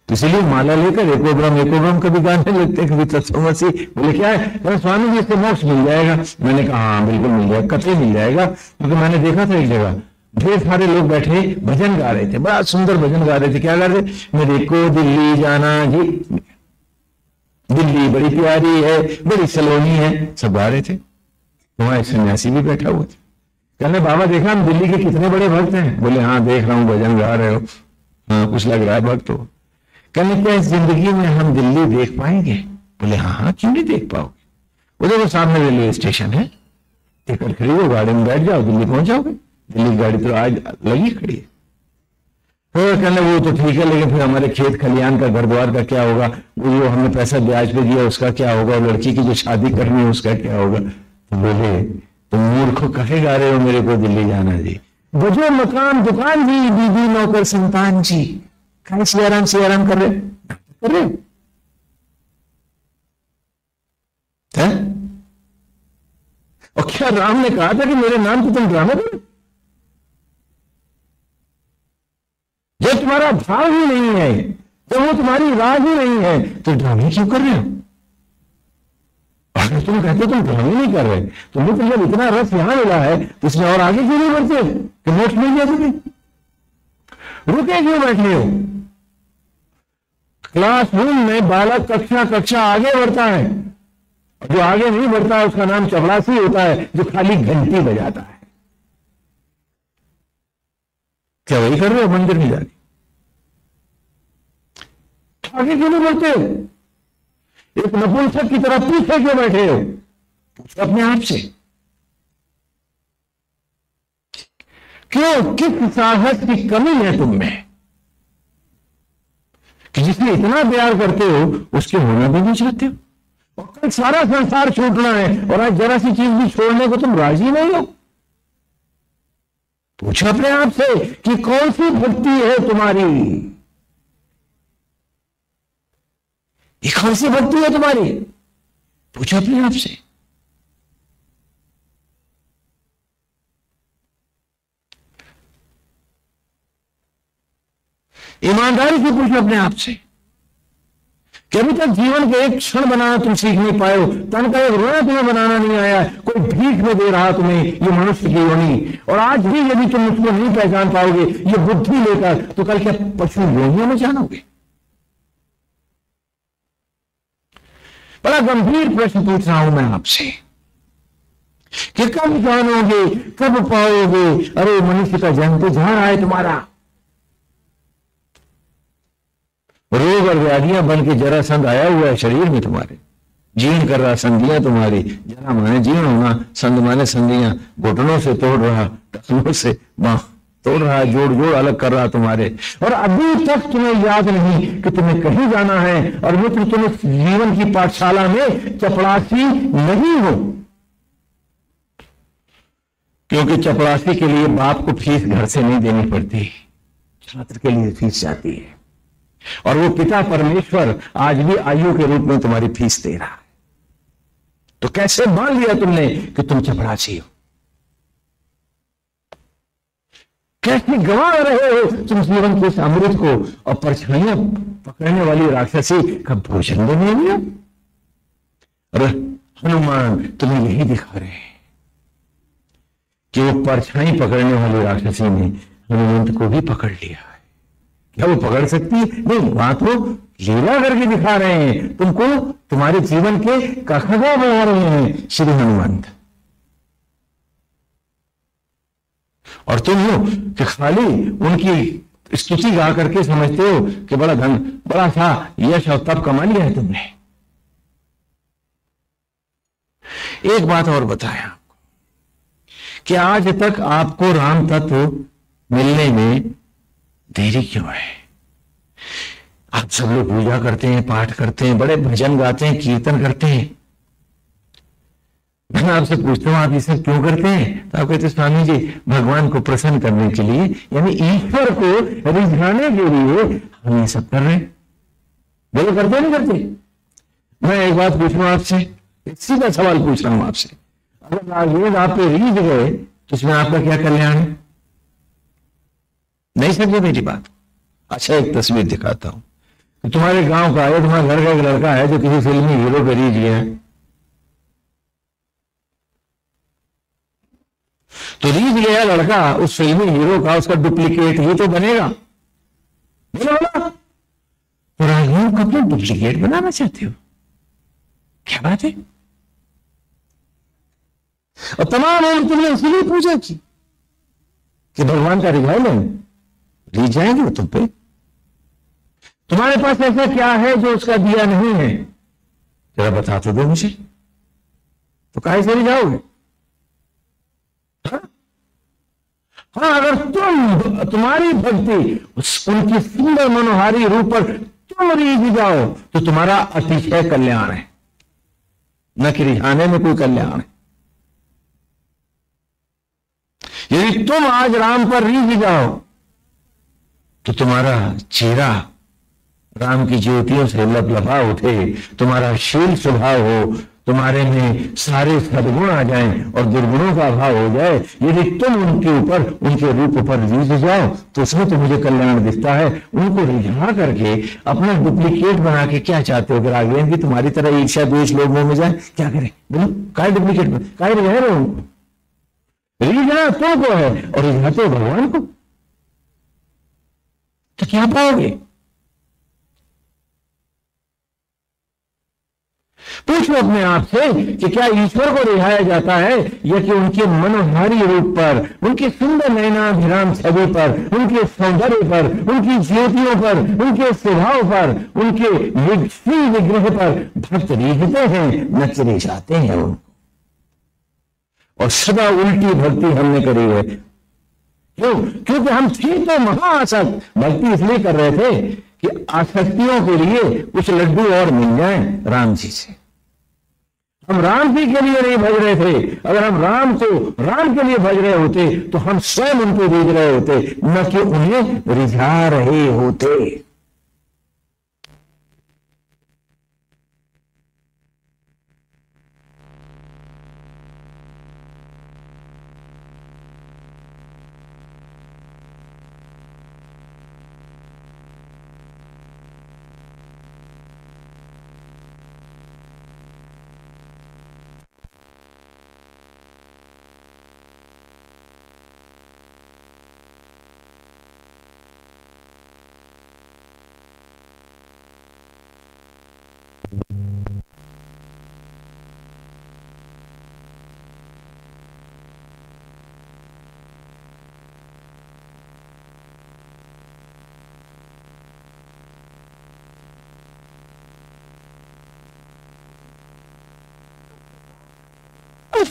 तो इसलिए माला लेकर एको ब्रह्म कभी गाने लगते, कभी तत्वमसी। बोले क्या है? बोले स्वामी जी इससे मोक्ष मिल जाएगा। मैंने कहा हाँ बिल्कुल मिल जाएगा, कतई मिल जाएगा। क्योंकि मैंने देखा था एक जगह ढेर सारे लोग बैठे भजन गा रहे थे, बड़ा सुंदर भजन गा रहे थे। क्या गा रहे थे? मेरे को दिल्ली जाना जी, दिल्ली बड़ी प्यारी है, बड़ी सलोनी है, सब गा रहे थे। वहां एक सन्यासी भी बैठा हुआ था। कहने बाबा देखा हम दिल्ली के कितने बड़े भक्त हैं? बोले हाँ देख रहा हूँ, भजन गा रहे हो, हाँ कुछ लग रहा है भक्त हो। कहने क्या इस जिंदगी में हम दिल्ली देख पाएंगे? बोले हाँ हाँ क्यों नहीं देख पाओगे? वो देखो सामने रेलवे स्टेशन है, टिकट खरीदो, गाड़ी में बैठ जाओ, दिल्ली पहुंच जाओगे। दिल्ली की गाड़ी तो आज लगी खड़ी है। तो कहने वो तो ठीक है, लेकिन फिर हमारे खेत खलियान का, घर द्वार का क्या होगा? वो जो हमने पैसा ब्याज पे दिया उसका क्या होगा? लड़की की जो शादी करनी है उसका क्या होगा? तो बोले तुम मूर्खों कहे गा रहे हो मेरे को दिल्ली जाना जी? बजो मकान दुकान जी, बीबी नौकर संतान जी, कहीं सियाराम कर रहे हैं? और क्या राम ने कहा था कि मेरे नाम को तुम ड्रामा करो? जब तुम्हारा भाव ही नहीं है, जब वो तुम्हारी राह ही नहीं है, तो ड्रामे क्यों कर रहे हो? अगर तुम कहते तुम ड्रामे नहीं कर रहे, तुम्हें तो जब इतना रस यहां मिला है तो इसमें और आगे क्यों नहीं बढ़ते कि नोट्स मिल गया तुम्हें? रुके क्यों बैठे हो? क्लासरूम में बालक कक्षा आगे बढ़ता है, जो आगे नहीं बढ़ता है उसका नाम चपरासी होता है, जो खाली घंटी बजाता है। क्या वही कर रहे हो? मंदिर में जाके आगे क्यों नहीं बढ़ते हो? एक नपुंसक की तरह पीछे क्यों बैठे हो? पूछो अपने आप से, क्यों? किस साहस की कमी है तुम में कि जिसमें इतना प्यार करते हो उसके होना भी नहीं चाहते हो? और कल सारा संसार छूटना है और आज जरा सी चीज भी छोड़ने को तुम राजी नहीं हो। पूछो अपने आप से कि कौन सी भक्ति है तुम्हारी? ये कौन सी भक्ति है तुम्हारी? पूछो अपने आप से। ईमानदारी से पूछो अपने आप से कि अभी तक जीवन के एक क्षण बनाना तुम सीख नहीं पाए हो, तन का एक रोना तुम्हें बनाना नहीं आया, कोई भीख में दे रहा तुम्हें ये मनुष्य की योनि, और आज भी यदि तुम उसको नहीं पहचान पाओगे ये बुद्धि लेकर, तो कल क्या पशु योनियों में जानोगे? बड़ा गंभीर प्रश्न पूछ रहा हूं मैं आपसे कि कब जानोगे, कब पाओगे? अरे मनुष्य का जन्म तो जा रहा है तुम्हारा, रोग और व्याधियां बन के जरासंध आया हुआ है शरीर में तुम्हारे, जीर्ण कर रहा संधियां तुम्हारी, जरा माने जीर्ण होना, संध माने संधियां, घुटनों से तोड़ रहा, टखनों से बांह तोड़ रहा, जोड़ अलग कर रहा तुम्हारे, और अभी तक तुम्हें याद नहीं कि तुम्हें कहीं जाना है, और मित्र तुम इस जीवन की पाठशाला में चपरासी नहीं हो, क्योंकि चपरासी के लिए बाप को फीस घर से नहीं देनी पड़ती, छात्र के लिए फीस जाती है, और वो पिता परमेश्वर आज भी आयु के रूप में तुम्हारी फीस दे रहा है। तो कैसे मान लिया तुमने कि तुम चपरासी हो? कैसे गंवा रहे हो तुम जीवन के इस अमृत को, और परछाइयां पकड़ने वाली राक्षसी का भोजन भी नहीं लिया? अरे हनुमान तुम्हें यही दिखा रहे हैं कि वो परछाई पकड़ने वाली राक्षसी ने हनुमंत को भी पकड़ लिया है। क्या वो पकड़ सकती है? नहीं, वहां तो लीला करके दिखा रहे हैं तुमको, तुम्हारे जीवन के कखगा बना रहे हैं श्री हनुमंत, और तुम हो कि खाली उनकी स्तुति गा करके समझते हो कि बड़ा धन, बड़ा सा यश और तप कमा लिया है तुमने। एक बात और बताया आपको कि आज तक आपको राम तत्व मिलने में देरी क्यों है? आप सब लोग पूजा करते हैं, पाठ करते हैं, बड़े भजन गाते हैं, कीर्तन करते हैं, मैं आपसे पूछता हूं आप ये सब क्यों करते हैं? तो आप कहते स्वामी जी भगवान को प्रसन्न करने के लिए, यानी ईश्वर को रिझाने के लिए हम ये सब कर रहे हैं। बोलो करते नहीं करते? मैं एक बात पूछ रहा हूं आपसे, सीधा सवाल पूछ रहा हूं आपसे, अगर नागेंद्र आप पे रीझ गए तो इसमें आपका क्या कल्याण है? नहीं समझे मेरी बात? अच्छा एक तस्वीर दिखाता हूं। तो तुम्हारे गांव का है, तुम्हारे घर का एक लड़का है जो किसी फिल्मी हीरो पे रीझ गया है, तो रीझ गया लड़का उस फिल्मी हीरो का, उसका डुप्लीकेट ही तो बनेगा। बोला तो राघव को अपना डुप्लीकेट बनाना चाहते हो? क्या बात है? और तमाम लोग तुमने इसीलिए पूजा की कि भगवान का रिझाई लेंगे, रीझ जाएंगे वो तुम पे। तुम्हारे पास ऐसा क्या है जो उसका दिया नहीं है? जरा बता तो दो मुझे, तो काहे से रिझाओगे? हाँ, अगर तुम्हारी भक्ति उनकी सुंदर मनोहारी रूप पर तुम रीझ जाओ तो तुम्हारा अतिशय कल्याण है, न कि रिझाने में कोई कल्याण है। यदि तुम आज राम पर रीझ जाओ तो तुम्हारा चेहरा राम की ज्योतियों से लपलपा उठे, तुम्हारा शील स्वभाव हो, तुम्हारे में सारे सद्गुण आ जाएं और दुर्गुणों का अभाव हो जाए। यदि तुम उनके ऊपर, उनके रूप पर रिझ जाओ तो उसमें तो मुझे कल्याण दिखता है। उनको रिझा करके अपना डुप्लीकेट बना के क्या चाहते हो? अगर आगे भी तुम्हारी तरह ईर्ष्या द्वेष लोगों में जाए, क्या करें? बोलो, काय डुप्लीकेट में काय रिझा रहे हो? रिझा तुमको है और रिझाते हो भगवान को, तो क्या पाओगे? पूछो अपने आप से कि क्या ईश्वर को रिझाया जाता है, या कि उनके मनोहारी रूप पर, उनके सुंदर नयनाभिराम छवि पर, उनके सौंदर्य पर, उनकी ज्योतियों पर, उनके स्वभाव पर, उनके विग्रह पर भक्त रिझते हैं, न रिझाते हैं उनको। और सदा उल्टी भक्ति हमने करी है। क्यों? क्योंकि हम थे तो महाआसक्त। भक्ति इसलिए कर रहे थे कि आसक्तियों के लिए कुछ लड्डू और मिल जाए राम जी से। हम राम जी के लिए नहीं भज रहे थे। अगर हम राम को राम के लिए भज रहे होते तो हम स्वयं उनको रिझ रहे होते, न कि उन्हें रिझा रहे होते।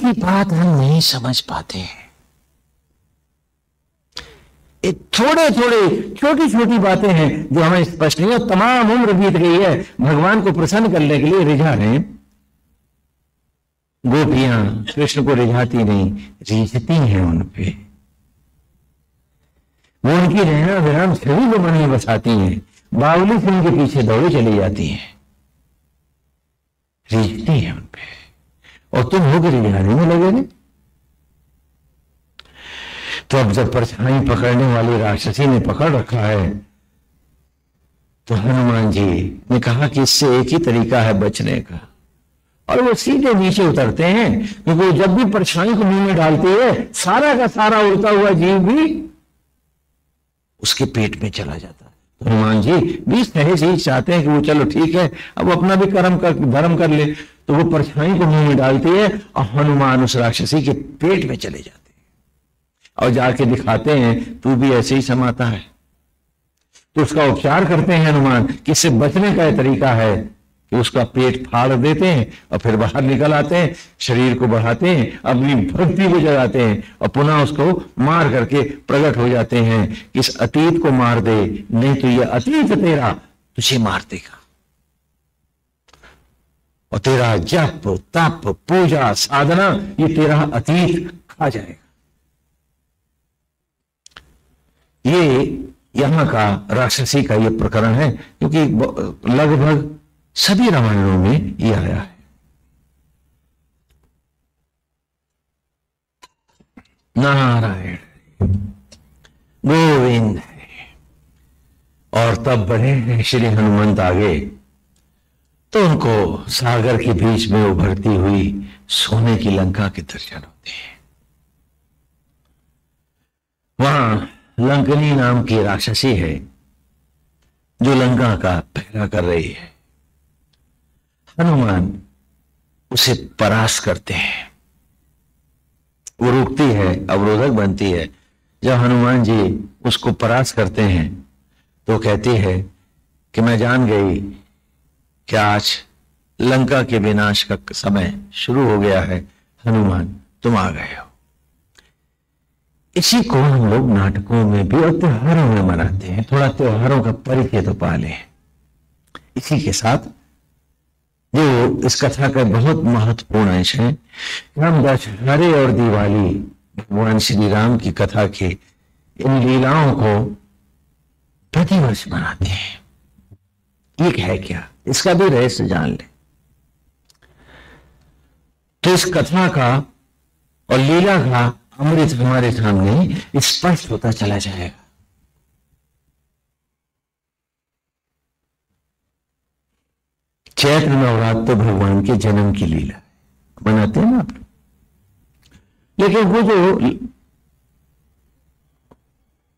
ये बात हम नहीं समझ पाते हैं। थोड़े थोड़े छोटी छोटी बातें हैं जो हमें स्पष्ट नहीं, और तमाम उम्र बीत गई है भगवान को प्रसन्न करने के लिए रिझा रहे हैं। गोपियां कृष्ण को रिझाती नहीं, रिझती हैं उन पे। वो उनकी रहना विराम छवि को मन में बसाती हैं, बावली से उनके पीछे दौड़े चली जाती हैं, रिझती हैं उन पे। और तुम होकर रिझाने में लगे थे। तो अब जब परछाई पकड़ने वाली राक्षसी ने पकड़ रखा है, तो हनुमान जी ने कहा कि इससे एक ही तरीका है बचने का, और वो सीधे नीचे उतरते हैं। क्योंकि जब भी परछाई को मुंह में डालती है, सारा का सारा उड़ता हुआ जीव भी उसके पेट में चला जाता है। तो हनुमान जी भी सहज ही चाहते हैं कि वो चलो ठीक है, अब अपना भी कर्म कर, धर्म कर ले। तो वो परछाई को मुंह में डालती है और हनुमान उस राक्षसी के पेट में चले जाते हैं और जाके दिखाते हैं तू भी ऐसे ही समाता है। तो उसका उपचार करते हैं हनुमान कि इससे बचने का तरीका है कि उसका पेट फाड़ देते हैं और फिर बाहर निकल आते हैं, शरीर को बढ़ाते हैं, अपनी भक्ति को जगाते हैं और पुनः उसको मार करके प्रकट हो जाते हैं। इस अतीत को मार दे, नहीं तो ये अतीत तेरा तुझे मार देगा और तेरा जप तप पूजा साधना ये तेरा अतीत खा जाएगा। ये यहां का राक्षसी का ये प्रकरण है, क्योंकि लगभग सभी रामायणों में ये आया है। नारायण गोविंद है। और तब बढ़े श्री हनुमंत आगे, तो उनको सागर के बीच में उभरती हुई सोने की लंका के दर्शन होते हैं। वहां लंकनी नाम की राक्षसी है जो लंका का पहरा कर रही है। हनुमान उसे परास्त करते हैं, वो रुकती है, अवरोधक बनती है। जब हनुमान जी उसको परास्त करते हैं तो कहती है कि मैं जान गई कि आज लंका के विनाश का समय शुरू हो गया है। हनुमान तुम आ गए हो। इसी को हम लोग नाटकों में भी और त्योहारों में मनाते हैं। थोड़ा त्योहारों का परिचय तो पा लें। इसी के साथ जो इस कथा का बहुत महत्वपूर्ण अंश है, हम दशहरे और दिवाली भगवान श्री राम की कथा के इन लीलाओं को प्रतिवर्ष मनाते हैं। एक है क्या, इसका भी रहस्य जान ले तो इस कथा का और लीला का अमृत हमारे सामने स्पष्ट होता चला जाएगा। चैत्र नवरात्र भगवान के जन्म की लीला मनाते हैं ना आप, लेकिन वो जो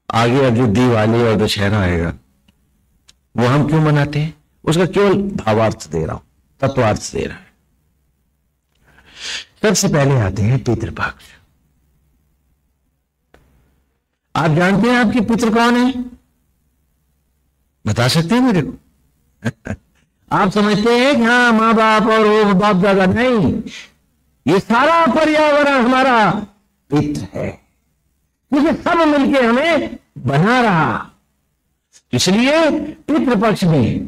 आगे अभी दिवाली और दशहरा आएगा वो हम क्यों मनाते हैं? उसका केवल भावार्थ दे रहा हूं, तत्वार्थ दे रहा है। सबसे पहले आते हैं पितृपक्ष। आप जानते हैं आपके पितृ कौन है? बता सकते हैं मेरे को? आप समझते हैं कि हाँ माँ बाप और वो बाप दादा, नहीं, ये सारा पर्यावरण हमारा पितृ है, क्योंकि सब मिलके हमें बना रहा। इसलिए पितृपक्ष में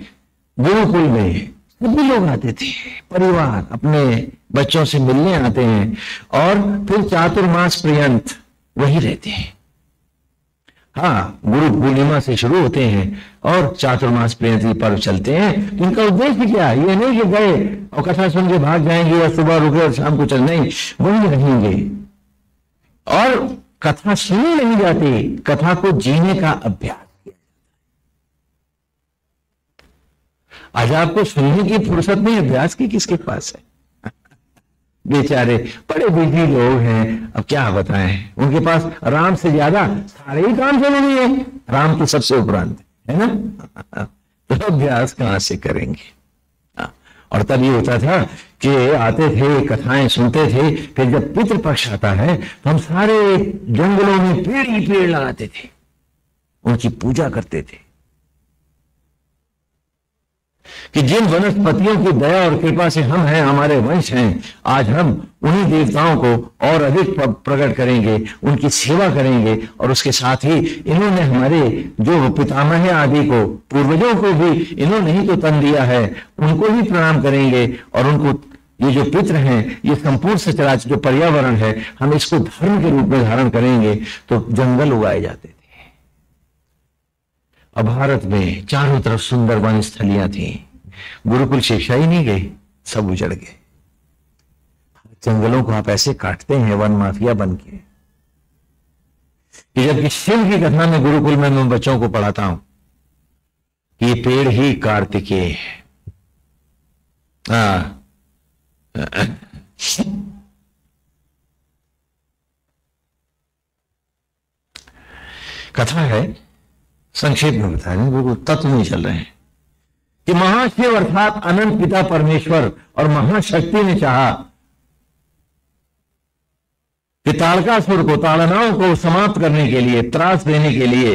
गुरुकुल में सभी लोग आते थे, परिवार अपने बच्चों से मिलने आते हैं और फिर चातुर्मास पर्यंत वही रहते हैं। हाँ, गुरु पूर्णिमा से शुरू होते हैं और चातुर्मास पर्यंत ये पर्व चलते हैं। इनका उद्देश्य क्या है? ये नहीं कि गए और कथा सुन के भाग जाएंगे या सुबह रुके और शाम को चल, नहीं, वही रहेंगे। और कथा सुनी नहीं जाती, कथा को जीने का अभ्यास किया जाता है। आज आपको सुनने की फुर्सत नहीं, अभ्यास की किसके पास है? बेचारे बड़े बिजी लोग हैं, अब क्या बताएं, उनके पास राम से ज्यादा सारे ही काम जरूरी है, राम तो सबसे उपरांत है ना। तो अभ्यास कहां से करेंगे? और तब ये होता था कि आते थे, कथाएं सुनते थे, फिर जब पितृपक्ष आता है तो हम सारे जंगलों में पेड़ ही पेड़ लगाते थे, उनकी पूजा करते थे कि जिन वनस्पतियों की दया और कृपा से हम हैं, हमारे वंश हैं, आज हम उन्हीं देवताओं को और अधिक प्रकट करेंगे, उनकी सेवा करेंगे। और उसके साथ ही इन्होंने हमारे जो पितामह आदि को, पूर्वजों को भी इन्होंने ही तो तन दिया है, उनको भी प्रणाम करेंगे। और उनको ये जो पितृ हैं, ये संपूर्ण सचराचर जो पर्यावरण है, हम इसको धर्म के रूप में धारण करेंगे। तो जंगल उगाए जाते थे। अब भारत में चारों तरफ सुंदर वन स्थलियां थी, गुरुकुल शिक्षा ही नहीं गई, सब उजड़ गए। जंगलों को आप ऐसे काटते हैं वन माफिया बन के कि जबकि शिव की कथा में गुरुकुल में मैं बच्चों को पढ़ाता हूं कि ये पेड़ ही कार्तिकेय है। कथा है, संक्षेप में बता रहे हैं, बिल्कुल तत्व नहीं चल रहे हैं कि महाशिव अर्थात अनंत पिता परमेश्वर और महाशक्ति ने चाहा कि ताड़कासुर को, ताड़नाओं को समाप्त करने के लिए, त्रास देने के लिए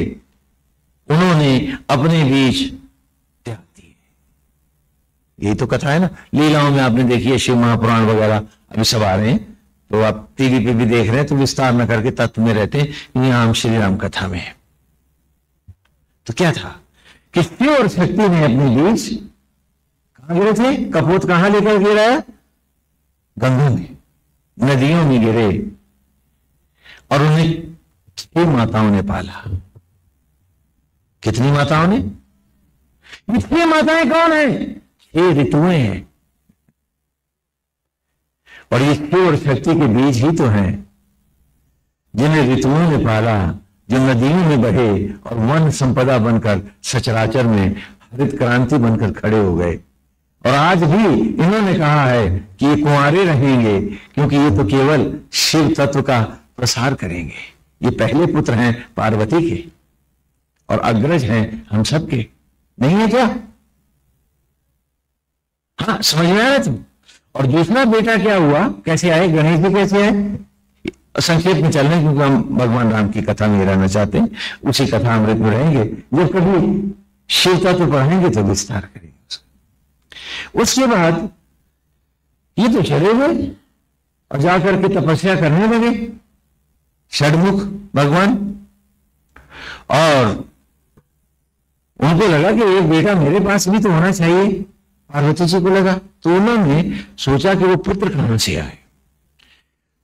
उन्होंने अपने बीच त्याग दिए। यही तो कथा है ना। लीलाओं में आपने देखी है, शिव महापुराण वगैरह अभी सब आ रहे हैं, तो आप टीवी पे भी देख रहे हैं, तो विस्तार न करके तत्व में रहते हैं। यहां हम श्री राम कथा में है। तो क्या था कि शिव और शक्ति ने अपने बीच कहां गिरे थे? कपोत कहां लेकर गिरा? गंगा में, नदियों में गिरे और उन्हें 6 माताओं ने पाला। कितनी माताओं ने? ये 6 माताएं कौन है? 6 ऋतुएं हैं। और ये शिव और शक्ति के बीच ही तो हैं जिन्हें ऋतुओं ने पाला, जो नदियों में बहे और वन संपदा बनकर सचराचर में हरित क्रांति बनकर खड़े हो गए। और आज भी इन्होंने कहा है कि ये कुंवारे रहेंगे, क्योंकि ये तो केवल शिव तत्व का प्रसार करेंगे। ये पहले पुत्र हैं पार्वती के और अग्रज हैं हम सबके, नहीं है क्या? हाँ, समझ में आया तुम? और दूसरा बेटा क्या हुआ, कैसे आए, गणेश जी कैसे आए? संक्षेप में चल रहे हैं क्योंकि हम भगवान राम की कथा में रहना चाहते हैं, उसी कथा अमृत में रहेंगे। जब कभी शिव तत्व पढ़ेंगे तो विस्तार करेंगे। उसके बाद ये तो चले गए और जाकर के तपस्या करने लगे षडमुख भगवान, और उनको लगा कि एक बेटा मेरे पास भी तो होना चाहिए। पार्वती जी को लगा, तो उन्होंने सोचा कि वो पुत्र कहां से आए।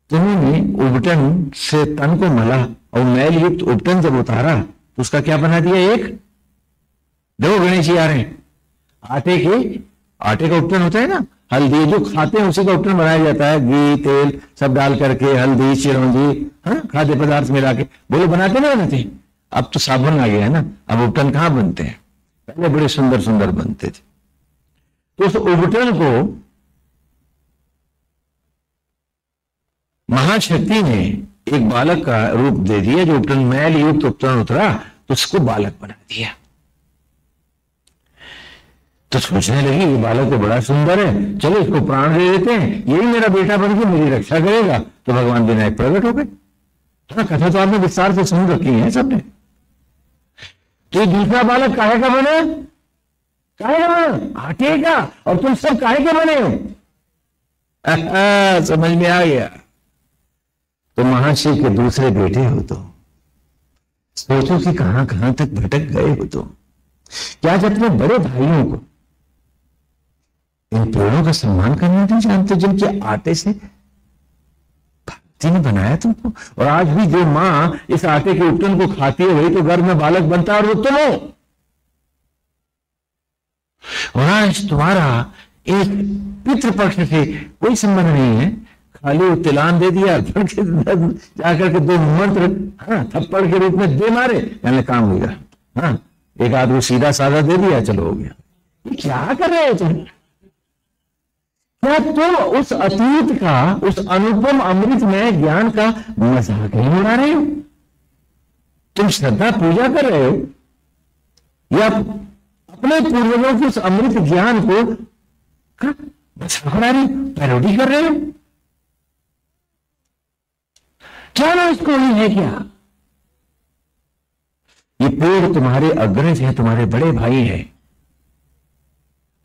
तो उन्होंने उबटन से तन को मला और मैल युक्त उबटन जब उतारा तो उसका क्या बना दिया? एक देखो गणेश जी आ रहे हैं। आटे का उपटन होता है ना, हल्दी जो खाते हैं उसी का उपटन बनाया जाता है, घी तेल सब डाल करके, हल्दी चिरौंजी, हाँ, खाद्य पदार्थ मिला के। बोलो बनाते ना बनाते? अब तो साबुन आ गया है ना, अब उपटन कहाँ बनते हैं, पहले बड़े सुंदर सुंदर बनते थे। तो उस उपटन को महाशक्ति ने एक बालक का रूप दे दिया। जो उपटन मैल युक्त उपटन उतरा तो उसको बालक बना दिया। तो सोचने लगी ये बालक तो बड़ा सुंदर है, चलो इसको प्राण दे देते हैं, यही मेरा बेटा बन के मेरी रक्षा करेगा। तो भगवान विनायक प्रकट हो गए। थोड़ा कथा तो आपने विस्तार से सुन रखी है सबने। तो ये दूसरा बालक काहे का बना? काहे का बना? आटे का। और तुम सब काहे के बने हो? समझ में आ गया। तो महाशिव के दूसरे बेटे हो तो सोचो कि कहां कहां तक भटक गए हो। तो क्या आज अपने बड़े भाइयों को, इन पेड़ों का सम्मान करना नहीं जानते जिनके आटे से भक्ति ने बनाया तुमको? और आज भी जो मां इस आटे के उपटन को खाती है वही तो गर्भ में बालक बनता है, और वो तुम हो। और आज तुम्हारा एक पितृपक्ष से कोई संबंध नहीं है, खाली तिलान दे दिया, जाकर के 2 मंत्र, हाँ, थप्पड़ के रूप में दे मारे, यानी काम हो गया। हाँ, एक आदमी सीधा साधा दे दिया, चलो हो गया। क्या कर रहे हो तुम? क्या तुम उस अतीत का, उस अनुपम अमृत में ज्ञान का मजाक नहीं उड़ा रहे हो? तुम श्रद्धा पूजा कर रहे हो या अपने पूर्वजों के उस अमृत ज्ञान को मजाक उड़ा रहे हो, पैरोडी कर रहे हो? क्या ना इसको ही है क्या? ये पेड़ तुम्हारे अग्रज है, तुम्हारे बड़े भाई है,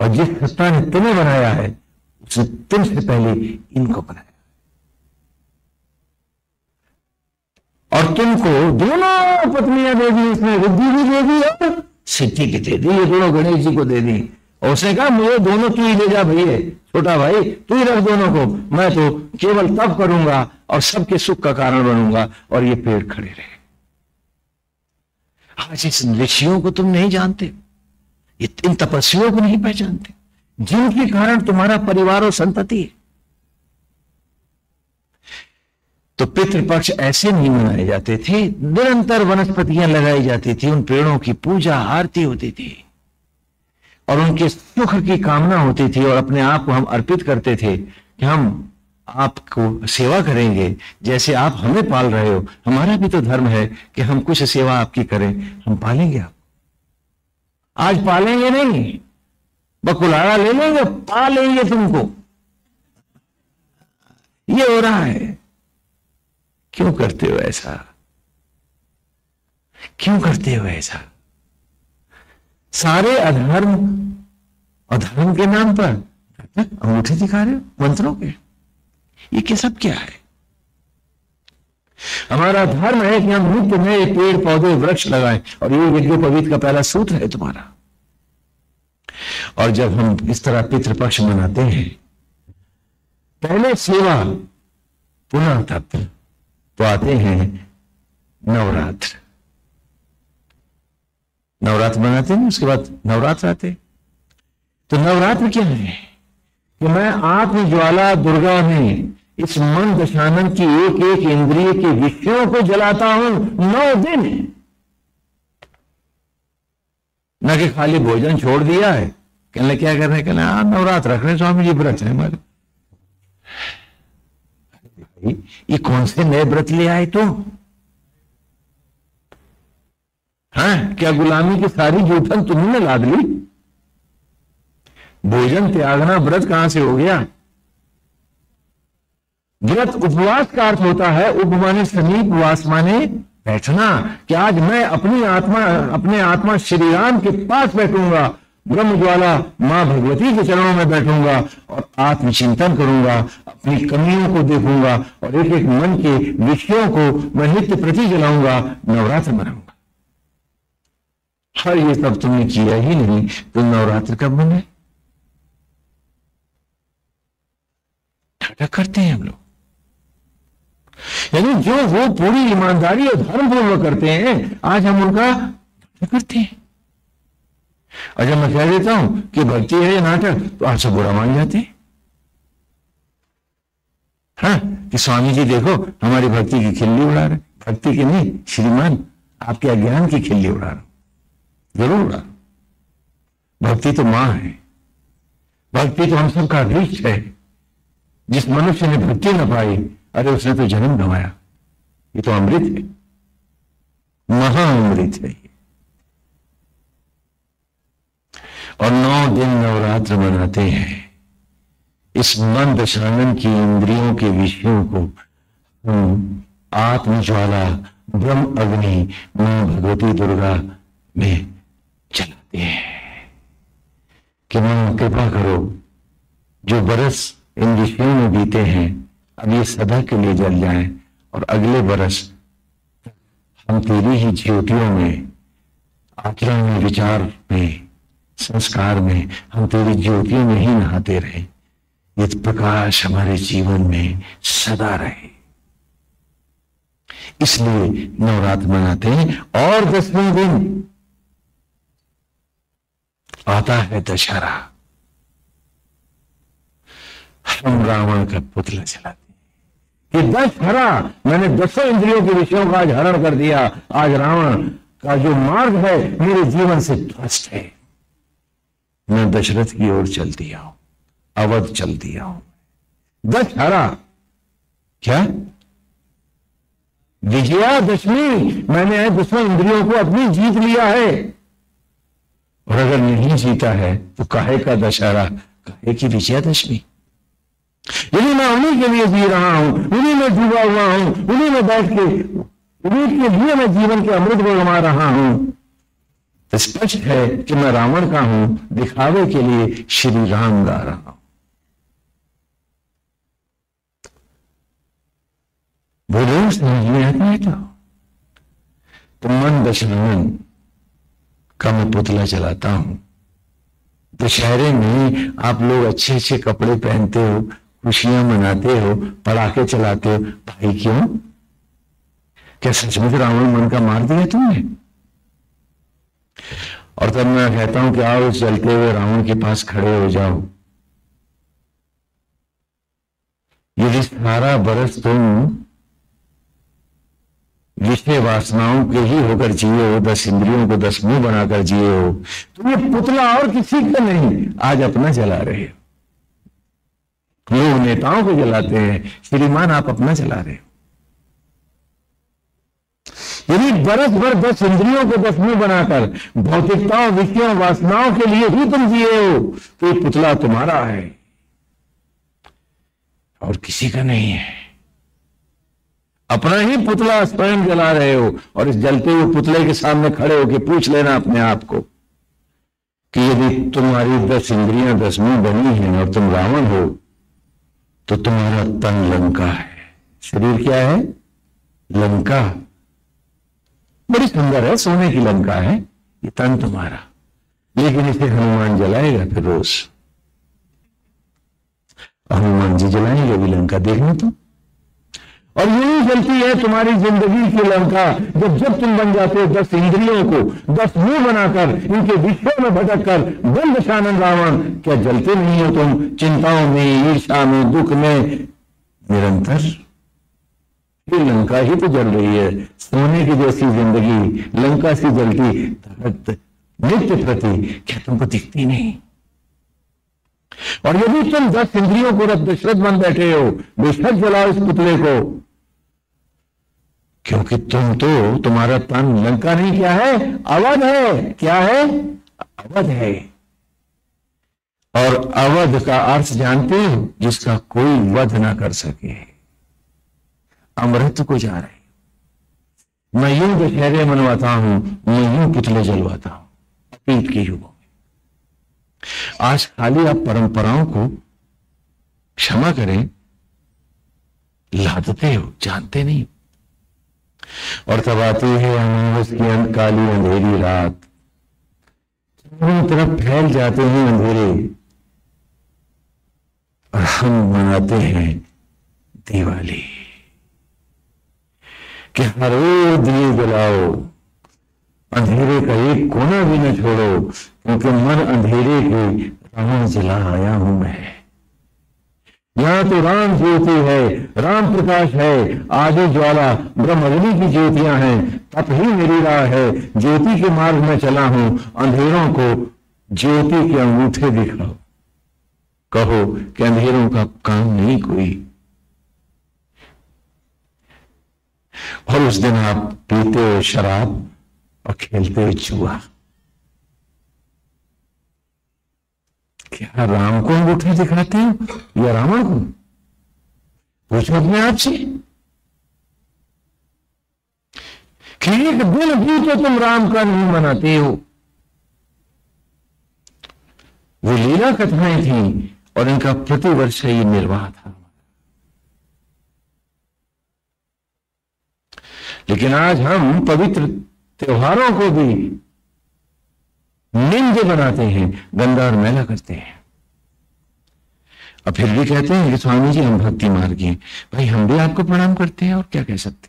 और जिस सत्ता ने तुम्हें बनाया है उसने तुमसे पहले इनको बनाया, और तुमको दोनों पत्नियां दे दी, इसमें रिद्धि भी दे दी और सिद्धि की दे दी। ये दोनों गणेश जी को दे दी, और उसने कहा मुझे दोनों तू ही ले जा भैया, छोटा भाई तू ही रख दोनों को, मैं तो केवल तप करूंगा और सबके सुख का कारण बनूंगा। और ये पेड़ खड़े रहे। आज इस ऋषियों को तुम नहीं जानते, इन तपस्वियों को नहीं पहचानते, जिनके कारण तुम्हारा परिवार और संतति है। तो पितृपक्ष ऐसे नहीं मनाए जाते थे, निरंतर वनस्पतियां लगाई जाती थी, उन पेड़ों की पूजा आरती होती थी, और उनके सुख की कामना होती थी, और अपने आप को हम अर्पित करते थे कि हम आपको सेवा करेंगे जैसे आप हमें पाल रहे हो। हमारा भी तो धर्म है कि हम कुछ सेवा आपकी करें, हम पालेंगे आप। आज पालेंगे नहीं, बकुलाड़ा ले लेंगे, पालेंगे तुमको। ये हो रहा है। क्यों करते हो ऐसा? क्यों करते हो ऐसा? सारे अधर्म और धर्म के नाम पर अंगूठे दिखा रहे हो मंत्रों के। ये सब क्या है? हमारा धर्म है कि हम नित्य नए पेड़ पौधे वृक्ष लगाएं, और ये यज्ञोपवीत का पहला सूत्र है तुम्हारा। और जब हम इस तरह पितृपक्ष मनाते हैं, पहले सेवा पुनः तप, तो आते हैं नवरात्र। नवरात्र मनाते हैं, उसके बाद नवरात्र आते। तो नवरात्र क्या है कि मैं आत्म ज्वाला दुर्गा में इस मन दशानन की एक एक इंद्रिय के विषयों को जलाता हूं 9 दिन। न कि खाली भोजन छोड़ दिया है, कहने क्या कर रहे हैं, कहना नवरात्र रख रहे स्वामी जी, व्रत है हमारे। ये कौन से नए व्रत ले आए तुम? हाँ, क्या गुलामी की सारी जूठन तुमने लाद ली? भोजन त्यागना व्रत कहां से हो गया? व्रत उपवास का अर्थ होता है, उप माने समीप, वास माने बैठना। कि आज मैं अपने आत्मा श्री राम के पास बैठूंगा, ब्रह्म ज्वाला मां भगवती के चरणों में बैठूंगा और आत्मचिंतन करूंगा, अपनी कमियों को देखूंगा, और एक एक मन के विषयों को मैं नित्य प्रति जलाऊंगा, नवरात्र मनाऊंगा। हर ये सब तुमने किया ही नहीं, तो नवरात्र कब बने? नाटक करते हैं हम लोग। यानी जो वो पूरी ईमानदारी और धर्म पूर्वक करते हैं, आज हम उनका नाटक करते हैं। और जब मैं कह देता हूं कि भक्ति है ये नाटक, तो आप सब बुरा मान जाते हैं। हाँ, कि स्वामी जी देखो हमारी भक्ति की खिल्ली उड़ा रहे। भक्ति की नहीं श्रीमान, आपके अज्ञान की खिल्ली उड़ा रहा, जरूर उड़ा। भक्ति तो मां है, भक्ति तो हम सबका रिच है। जिस मनुष्य ने भक्ति न पाई, अरे उसने तो जन्म गंवाया। ये तो अमृत है, महाअमृत है ये। और 9 दिन नवरात्र मनाते हैं। इस मन दशानन की इंद्रियों के विषयों को हम आत्मज्वाला ब्रह्म अग्नि मां भगवती दुर्गा में चलाते हैं कि मां कृपा करो, जो बरस इन विषयों में बीते हैं अब ये सदा के लिए जल जाएं, और अगले बरस हम तेरी ही ज्योतियों में, आचरण में, विचार में, संस्कार में हम तेरी ज्योतियों में ही नहाते रहे। ये प्रकाश हमारे जीवन में सदा रहे, इसलिए नवरात्र मनाते हैं। और 10वें दिन आता है दशहरा। हम रावण का पुतला जलाते हैं कि दशहरा, मैंने 10 इंद्रियों के विषयों का आज हरण कर दिया। आज रावण का जो मार्ग है मेरे जीवन से ध्वस्त है। मैं दशरथ की ओर चल दिया हूं, अवध चल दिया हूं। दशहरा क्या? विजयादशमी। मैंने 10 इंद्रियों को अपनी जीत लिया है। और अगर नहीं जीता है तो काहे का दशहरा, काहे की विजयादशमी? यदि मैं उन्हीं के लिए जी रहा हूं, उन्हीं में डूबा हुआ हूं, उन्हीं में बैठ के उन्हीं के लिए मैं जीवन के अमृत को गंवा रहा हूं, तो स्पष्ट है कि मैं रावण का हूं, दिखावे के लिए श्री राम गा रहा हूं। बोलो समझ में आता है? तो मन दशानन का मैं पुतला चलाता हूं। दशहरे में आप लोग अच्छे अच्छे कपड़े पहनते हो, खुशियां मनाते हो, पटाखे चलाते हो। भाई क्यों? क्या सचमुच रावण मन का मार दिया तुमने? और तब मैं कहता हूं कि आओ चलते हुए रावण के पास खड़े हो जाओ। यदि सारा बरस तुम विषय वासनाओं के ही होकर जिए हो, 10 इंद्रियों को 10 मुंह बनाकर जिए हो, तो ये पुतला और किसी का नहीं, आज अपना जला रहे हो। लोग नेताओं को जलाते हैं, श्रीमान आप अपना जला रहे हो। यदि बरस भर 10 इंद्रियों को 10 मुंह बनाकर भौतिकताओं, विषयों, वासनाओं के लिए ही तुम जिए हो, तो ये पुतला तुम्हारा है और किसी का नहीं है। अपना ही पुतला स्वयं जला रहे हो। और इस जलते हुए पुतले के सामने खड़े होकर पूछ लेना अपने आप को कि यदि तुम्हारी 10 इंद्रियां 10 मुंह बनी हैं और तुम रावण हो, तो तुम्हारा तन लंका है। शरीर क्या है? लंका। बड़ी सुंदर है, सोने की लंका है ये तन तुम्हारा, लेकिन इसे हनुमान जलाएगा फिर रोज। हनुमान जी जलाएंगे भी लंका, देखना तुम। और यही जलती है तुम्हारी जिंदगी की लंका। जब तुम बन जाते हो 10 इंद्रियों को 10 मुंह बनाकर, इनके विषयों में भटक कर बन दशानन रावण, क्या जलते नहीं हो तुम चिंताओं में, ईर्ष्या में, दुख में निरंतर? ये लंका ही तो जल रही है। सोने की जैसी जिंदगी लंका सी जलती धड़कत नित्य प्रति, क्या तुमको दिखती नहीं? और यदि तुम 10 इंद्रियों को दशरथ बन बैठे हो, बेशक जलाओ इस पुतले को, क्योंकि तुम तो, तुम्हारा तन लंका नहीं, क्या है? अवध है। क्या है? अवध है। और अवध का अर्थ जानते हो? जिसका कोई वध ना कर सके। अमृत को जा रहे। मैं यूं दशहरे मनवाता हूं, मैं यूं पुतले जलवाता हूं अतीत के युगों में। आज खाली आप परंपराओं को, क्षमा करें, लादते हो, जानते नहीं। और तब आती है अमावस की काली अंधेरी रात, चारों तरफ फैल जाते हैं अंधेरे, और हम मनाते हैं दिवाली कि हर रोज दिए जलाओ, अंधेरे का एक कोना भी न छोड़ो, क्योंकि मन अंधेरे के रावण जला आया हूं मैं। यहां तो राम ज्योति है, राम प्रकाश है, आदि ज्वाला ब्रह्म अग्नि की ज्योतियां हैं, तप ही मेरी राह है, ज्योति के मार्ग में चला हूं। अंधेरों को ज्योति के अंगूठे दिखाओ, कहो कि अंधेरों का काम नहीं कोई। और उस दिन आप पीते हो शराब और खेलते हो जुआ। क्या राम को अंगूठे दिखाते हो या रावण को? पूछो अपने आप से कि एक दिन भी तो तुम राम का नहीं मनाते हो। वो लीला कथाएं थी और इनका प्रतिवर्ष ये निर्वाह था। लेकिन आज हम पवित्र त्योहारों को भी निंद्य बनाते हैं, गंदा और मैला करते हैं, और फिर भी कहते हैं कि स्वामी जी हम भक्ति मार्गी हैं। भाई हम भी आपको प्रणाम करते हैं और क्या कह सकते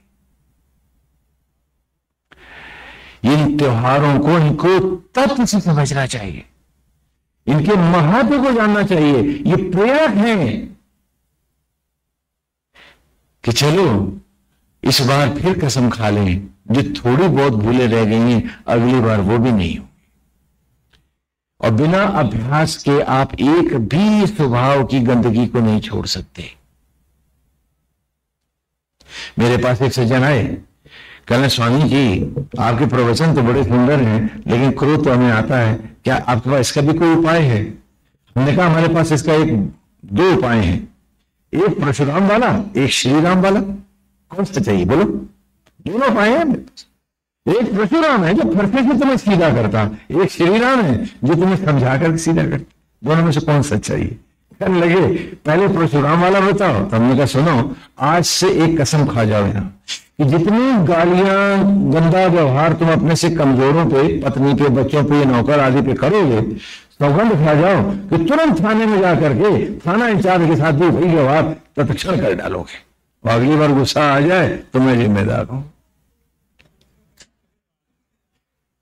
हैं। इन त्योहारों को इनको तत्व से समझना चाहिए, इनके महत्व को जानना चाहिए। ये प्रेरक हैं कि चलो इस बार फिर कसम खा लें, जो थोड़ी बहुत भूले रह गई हैं अगली बार वो भी नहीं हो। और बिना अभ्यास के आप एक भी स्वभाव की गंदगी को नहीं छोड़ सकते। मेरे पास एक सज्जन आए, कहने स्वामी जी आपके प्रवचन तो बड़े सुंदर हैं, लेकिन क्रोध तो हमें आता है, क्या आपके पास इसका भी कोई उपाय है? हमने कहा हमारे पास इसका दो उपाय हैं, एक परशुराम वाला, एक श्री राम वाला। कौन सा चाहिए बोलो? दोनों उपाय हैं मेरे पास। एक परशुराम है जो फरसे से तुम्हें सीधा करता, एक श्री राम है जो तुम्हें समझा कर सीधा करता। दोनों में से कौन सा चाहिए? कहने लगे पहले परशुराम वाला बताओ। तो हमने कहा सुनो, आज से एक कसम खा जाओ यहाँ कि जितनी गालियां गंदा व्यवहार तुम अपने से कमजोरों पे, पत्नी पे, बच्चों पे, नौकर आदि पे करोगे, सौगंध खा जाओ कि तुरंत थाने में जाकर के थाना इंचार्ज के साथ भी वही व्यवहार तत्क्षण कर डालोगे। अगली बार गुस्सा आ जाए तो मैं जिम्मेदार हूं।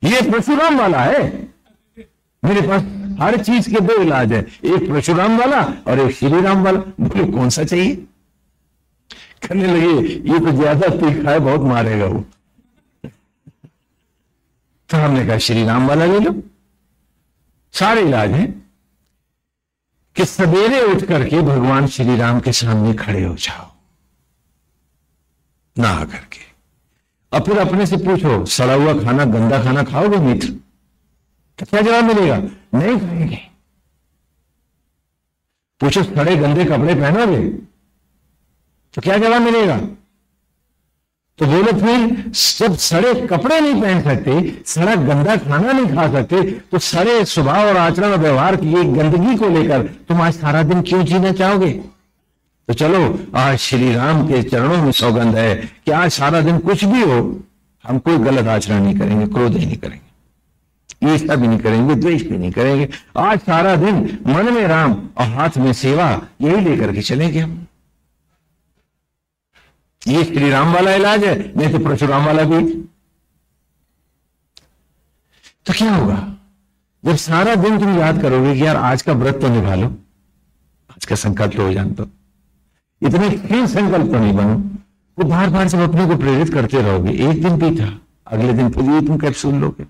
ये परशुराम वाला है। मेरे पास हर चीज के दो इलाज है, एक परशुराम वाला और एक श्री राम वाला। बोले कौन सा चाहिए? करने लगे ये तो ज्यादा तीखा है, बहुत मारेगा वो। तो हमने कहा श्री राम वाला ले लो। सारे इलाज हैं कि सवेरे उठ करके भगवान श्री राम के सामने खड़े हो जाओ नहा करके, और फिर अपने से पूछो सड़ा हुआ खाना, गंदा खाना खाओगे मित्र? तो क्या जवाब मिलेगा? नहीं खाएंगे। पूछो सड़े गंदे कपड़े पहनोगे? तो क्या जवाब मिलेगा? तो बोलो फिर जब सड़े कपड़े नहीं पहन सकते, सड़ा गंदा खाना नहीं खा सकते, तो सड़े स्वभाव और आचरण और व्यवहार की एक गंदगी को लेकर तुम आज सारा दिन क्यों जीना चाहोगे? तो चलो आज श्री राम के चरणों में सौगंध है कि आज सारा दिन कुछ भी हो हम कोई गलत आचरण नहीं करेंगे, क्रोध ही नहीं करेंगे, ईर्ष्या भी नहीं करेंगे, द्वेष भी नहीं करेंगे। आज सारा दिन मन में राम और हाथ में सेवा, यही लेकर के चलेंगे हम। ये श्री राम वाला इलाज है, नहीं तो परशुराम वाला भी। तो क्या होगा जब सारा दिन तुम याद करोगे कि यार आज का व्रत तो निभा लो, आज का संकल्प हो जान, तो इतने क्षीण संकल्प तो नहीं बनो। वो बार बार जब अपने को प्रेरित करते रहोगे, एक दिन भी था, अगले दिन फिर तुम कैप्सूल लोगे,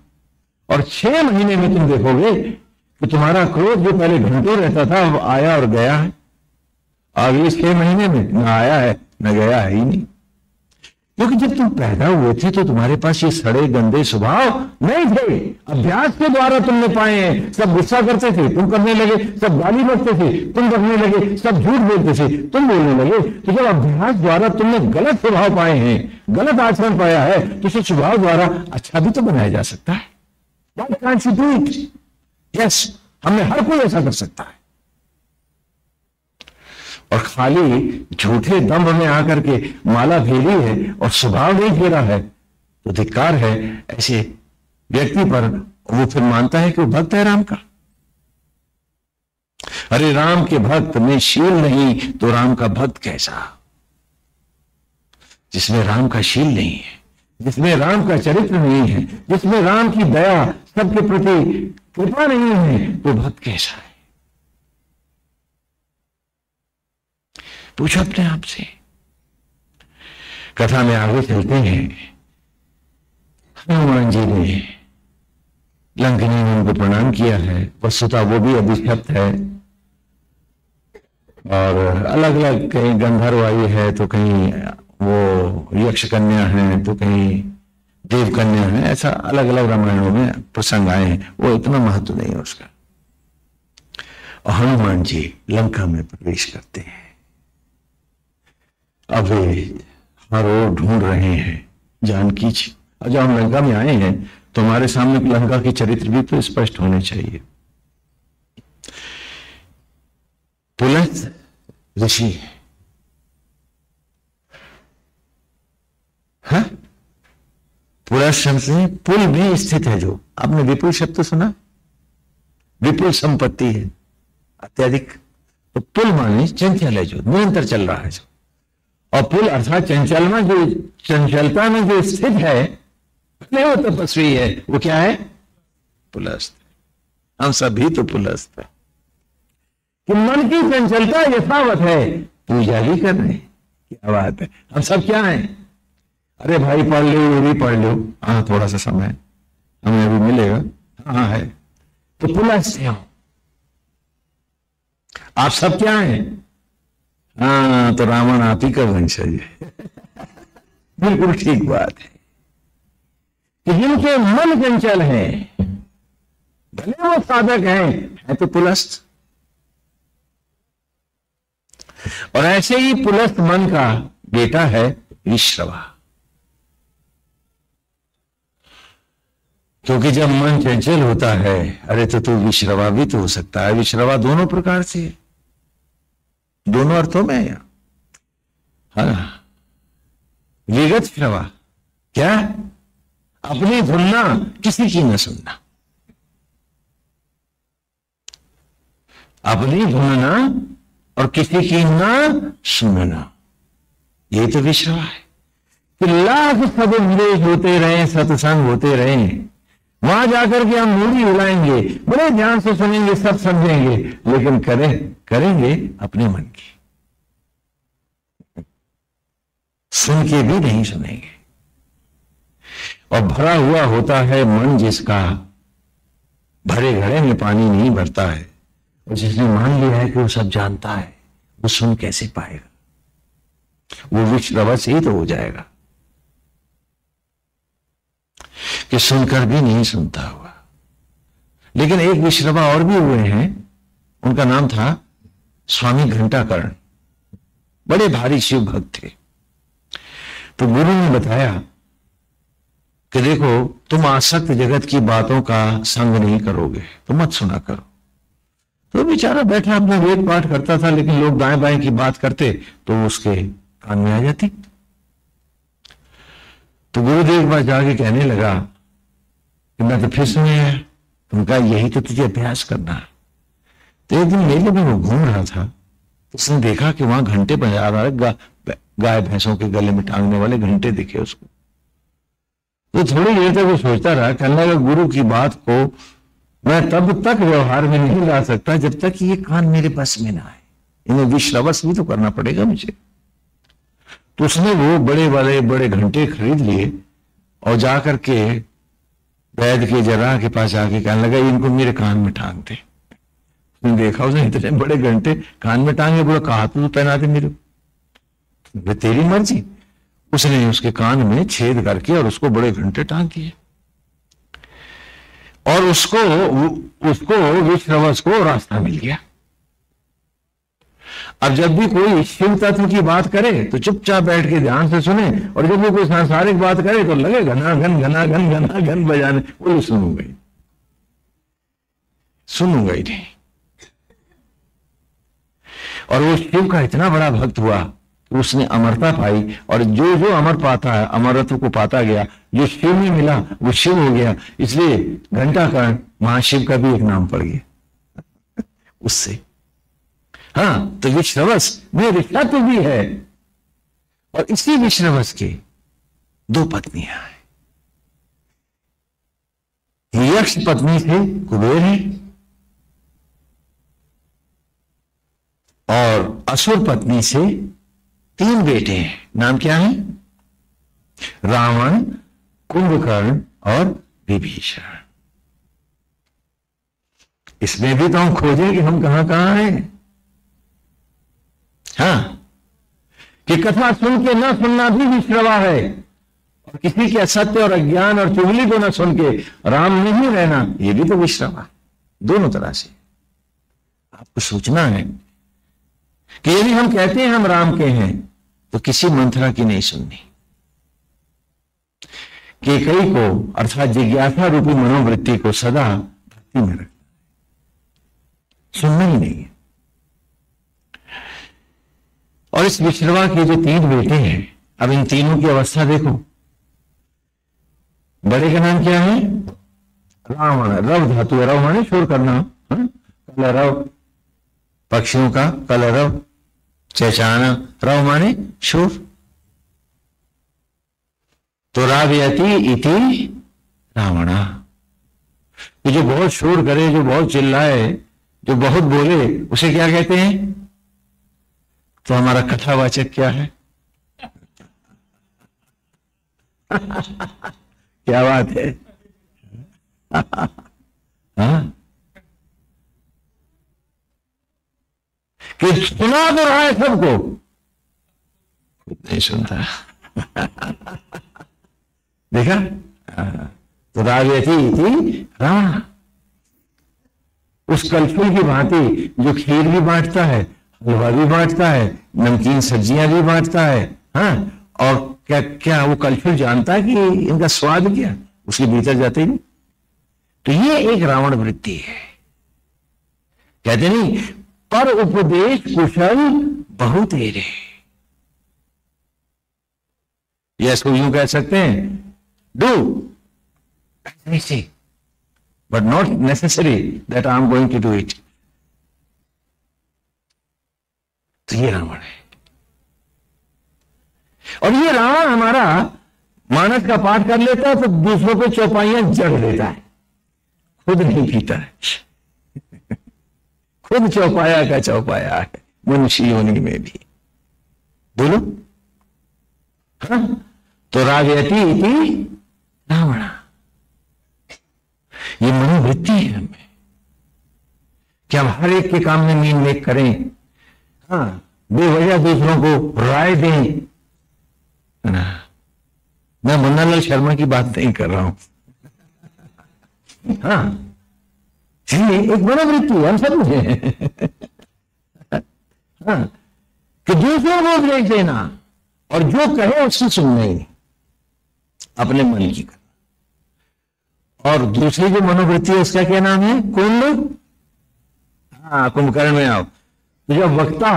और 6 महीने में तुम देखोगे कि तुम्हारा क्रोध जो पहले घंटों रहता था अब आया और गया है। अगले 6 महीने में न आया है न गया है ही नहीं। क्योंकि जब तुम पैदा हुए थे तो तुम्हारे पास ये सड़े गंदे स्वभाव नहीं थे, अभ्यास के द्वारा तुमने पाए हैं। सब गुस्सा करते थे, तुम करने लगे, सब गाली बकते थे, तुम करने लगे, सब झूठ बोलते थे, तुम बोलने लगे। तो जब अभ्यास द्वारा तुमने गलत स्वभाव पाए हैं, गलत आचरण पाया है, तो उस स्वभाव द्वारा अच्छा भी तो बनाया जा सकता है। Why can't you do it? Yes, हमें हर कोई ऐसा कर सकता है। और खाली झूठे दम्भ में आकर के माला फेरी है और स्वभाव नहीं फेरा है तो धिक्कार है ऐसे व्यक्ति पर। वो फिर मानता है कि वो भक्त है राम का। अरे राम के भक्त में शील नहीं तो राम का भक्त कैसा? जिसमें राम का शील नहीं है, जिसमें राम का चरित्र नहीं है, जिसमें राम की दया, सबके प्रति कृपा नहीं है, तो भक्त कैसा है? पूछो अपने आप से। कथा में आगे चलते हैं। हनुमान जी ने लंकनी ने उनको प्रणाम किया है। वस्तुतः वो भी अभिशप्त है और अलग अलग, कहीं गंधर्व आई है तो कहीं वो यक्ष कन्या है तो कहीं देव कन्या है, ऐसा अलग अलग रामायणों में प्रसंग आए हैं। वो इतना महत्व नहीं है उसका। और हनुमान जी लंका में प्रवेश करते हैं। अब वे हर ओर ढूंढ रहे हैं जानकी जी। और जब हम लंका में आए हैं तो हमारे सामने लंका के चरित्र भी तो स्पष्ट होने चाहिए। पुलस्त ऋषि, हाँ, पुलस्त शब्द से पुल में स्थित है। जो आपने विपुल शब्द तो सुना, विपुल संपत्ति है अत्यधिक, तो पुल माने चंचल है, जो निरंतर चल रहा है। जो और पुल अर्थात चंचल में, जो चंचलता में जो स्थित है, नहीं वो तपस्वी है, वो क्या है? पुलस्त। हम सभी तो पुलस्त है कि मन की चंचलता यथावत है, पूजा भी कर रहे। क्या बात है, हम सब क्या हैं? अरे भाई पढ़ लो, ये भी पढ़ लो, हाँ थोड़ा सा समय हमें अभी मिलेगा, हाँ है, तो पुलस्त है। आप सब क्या हैं? हाँ, तो रावण आप ही का वंशज है। बिल्कुल ठीक बात है कि जिनके मन चंचल है, भले वो साधक है तो पुलस्त। और ऐसे ही पुलस्त मन का बेटा है विश्रवा। क्योंकि जब मन चंचल होता है, अरे तो विश्रवा भी तो हो सकता है। विश्रवा दोनों प्रकार से, दोनों अर्थों में है। हाँ, विगत श्रवा क्या? अपनी धुनना, किसी की न सुनना। अपनी धुनना और किसी की न सुनना, ये तो विश्रवा है। कि लाख सदुपदेश होते रहे, सत्संग होते रहे, वहां जाकर के हम मूड़ी हिलाएंगे, बड़े ध्यान से सुनेंगे, सब समझेंगे, लेकिन करेंगे अपने मन की, सुन के भी नहीं सुनेंगे। और भरा हुआ होता है मन जिसका, भरे घड़े में पानी नहीं भरता है। और जिसने मान लिया है कि वो सब जानता है, वो सुन कैसे पाएगा? वो विश्रवा से ही तो हो जाएगा कि सुनकर भी नहीं सुनता हुआ। लेकिन एक विश्रवा और भी हुए हैं, उनका नाम था स्वामी घंटाकर्ण। बड़े भारी शिव भक्त थे। तो गुरु ने बताया कि देखो, तुम आसक्त जगत की बातों का संग नहीं करोगे तो मत सुना करो। तो बेचारा बैठा अपना वेद पाठ करता था, लेकिन लोग दाएं बाएं की बात करते तो उसके कान में आ जाती। तो गुरुदेव एक बार जाके कहने लगा कि मैं तो फिर सुन आया। उनका यही तो तुझे अभ्यास करना है। तो एक दिन मेले में वो घूम रहा था, तो उसने देखा कि वहां घंटे बजा रहा है, गाय भैंसों के गले में टांगने वाले घंटे दिखे उसको। तो थोड़ी देर तक वो सोचता रहा, कहने लगा गुरु की बात को मैं तब तक व्यवहार में नहीं ला सकता जब तक ये कान मेरे बस में ना आए। इन्हें विश्रवस भी तो करना पड़ेगा मुझे। तो उसने वो बड़े घंटे खरीद लिए और जाकर के वैद्य के जर्राह के पास जाके कहने लगा इनको मेरे कान में टांग दे। उसने देखा, उसने इतने बड़े घंटे कान में टांगे, बोला कहा तो पहना दे मेरे, तेरी मर्जी। उसने उसके कान में छेद करके और उसको बड़े घंटे टांग दिए। और उसको विश्रवस को रास्ता मिल गया। अब जब भी कोई शिव तत्व की बात करे तो चुपचाप बैठ के ध्यान से सुने, और जब भी कोई सांसारिक बात करे तो लगे घना घन बजाने। बोले सुनूंगा ही नहीं। और वो शिव का इतना बड़ा भक्त हुआ कि उसने अमरता पाई, और जो जो अमर पाता है, अमरत्व को पाता गया, जो शिव में मिला वो शिव हो गया। इसलिए घंटाकर्ण महाशिव का भी एक नाम पड़ गया उससे। हाँ, तो विश्रवस में ऋषभ भी है, और इसी विश्रवस के दो पत्नियां हैं। यक्ष पत्नी से कुबेर है और असुर पत्नी से 3 बेटे हैं। नाम क्या है? रावण, कुंभकर्ण और विभीषण। इसमें भी तो हम खोजें कि हम कहां कहां हैं। हाँ, कि कथा सुन के न सुनना भी विश्रवा है, और किसी के असत्य और अज्ञान और चुगली को न सुन के राम नहीं रहना, ये भी तो विश्रवा है। दोनों तरह से आपको सोचना है कि यदि हम कहते हैं हम राम के हैं, तो किसी मंथरा की नहीं सुननी। केकई को अर्थात जिज्ञासा रूपी मनोवृत्ति को सदा भक्ति में रखना, सुनना ही नहीं है। और इस विश्रवा के जो 3 बेटे हैं, अब इन तीनों की अवस्था देखो। बड़े का नाम क्या है? रावण। रव धातु, रव माने शोर करना, कलरव, पक्षियों का कलरव, चहचहाना, रव माने शोर। तो रावयति इति रावणा, ये जो बहुत शोर करे, जो बहुत चिल्लाए, जो बहुत बोले, उसे क्या कहते हैं? तो हमारा कथावाचक क्या है? क्या बात है? हाँ, कि सुना तो रहा है सबको, खुद नहीं सुनता। देखा? तो रावयति इति रावण, उस कलछुल की भांति जो खीर भी बांटता है, हलवा भी बांटता है, नमकीन सब्जियां भी बांटता है। हाँ, और क्या क्या वो कलछुल जानता है कि इनका स्वाद क्या? उसके भीतर जाते ही नहीं। तो ये एक रावण वृत्ति है। कहते नहीं, पर उपदेश कुशल बहु तेरे। ये इसको यूं कह सकते हैं, डू ऐसे, but not necessary that I am going to do it. तो ये रावण है। और ये रावण हमारा मानस का पाठ कर लेता है तो दूसरों को चौपाइयां जड़ देता है, खुद नहीं पीता है। खुद चौपाया का चौपाया है मनुष्य योनि में भी। बोलो। हाँ? तो रावयति इति रावण, ये मनोवृत्ति है हमें कि हम हर एक के काम में मीन मेक करें। हाँ, बेवजह दूसरों को राय दें ना। मैं मुन्नालाल शर्मा की बात नहीं कर रहा हूं। हाँ, ये एक मनोवृत्ति है, हम सब हैं। हाँ, कि दूसरों को उपदेश देना और जो कहे उससे सुनना ही नहीं, अपने मन की करना। और दूसरी जो मनोवृत्ति है उसका क्या नाम है? कुंभ। हाँ, कुंभकर्ण में आओ। तो जब वक्ता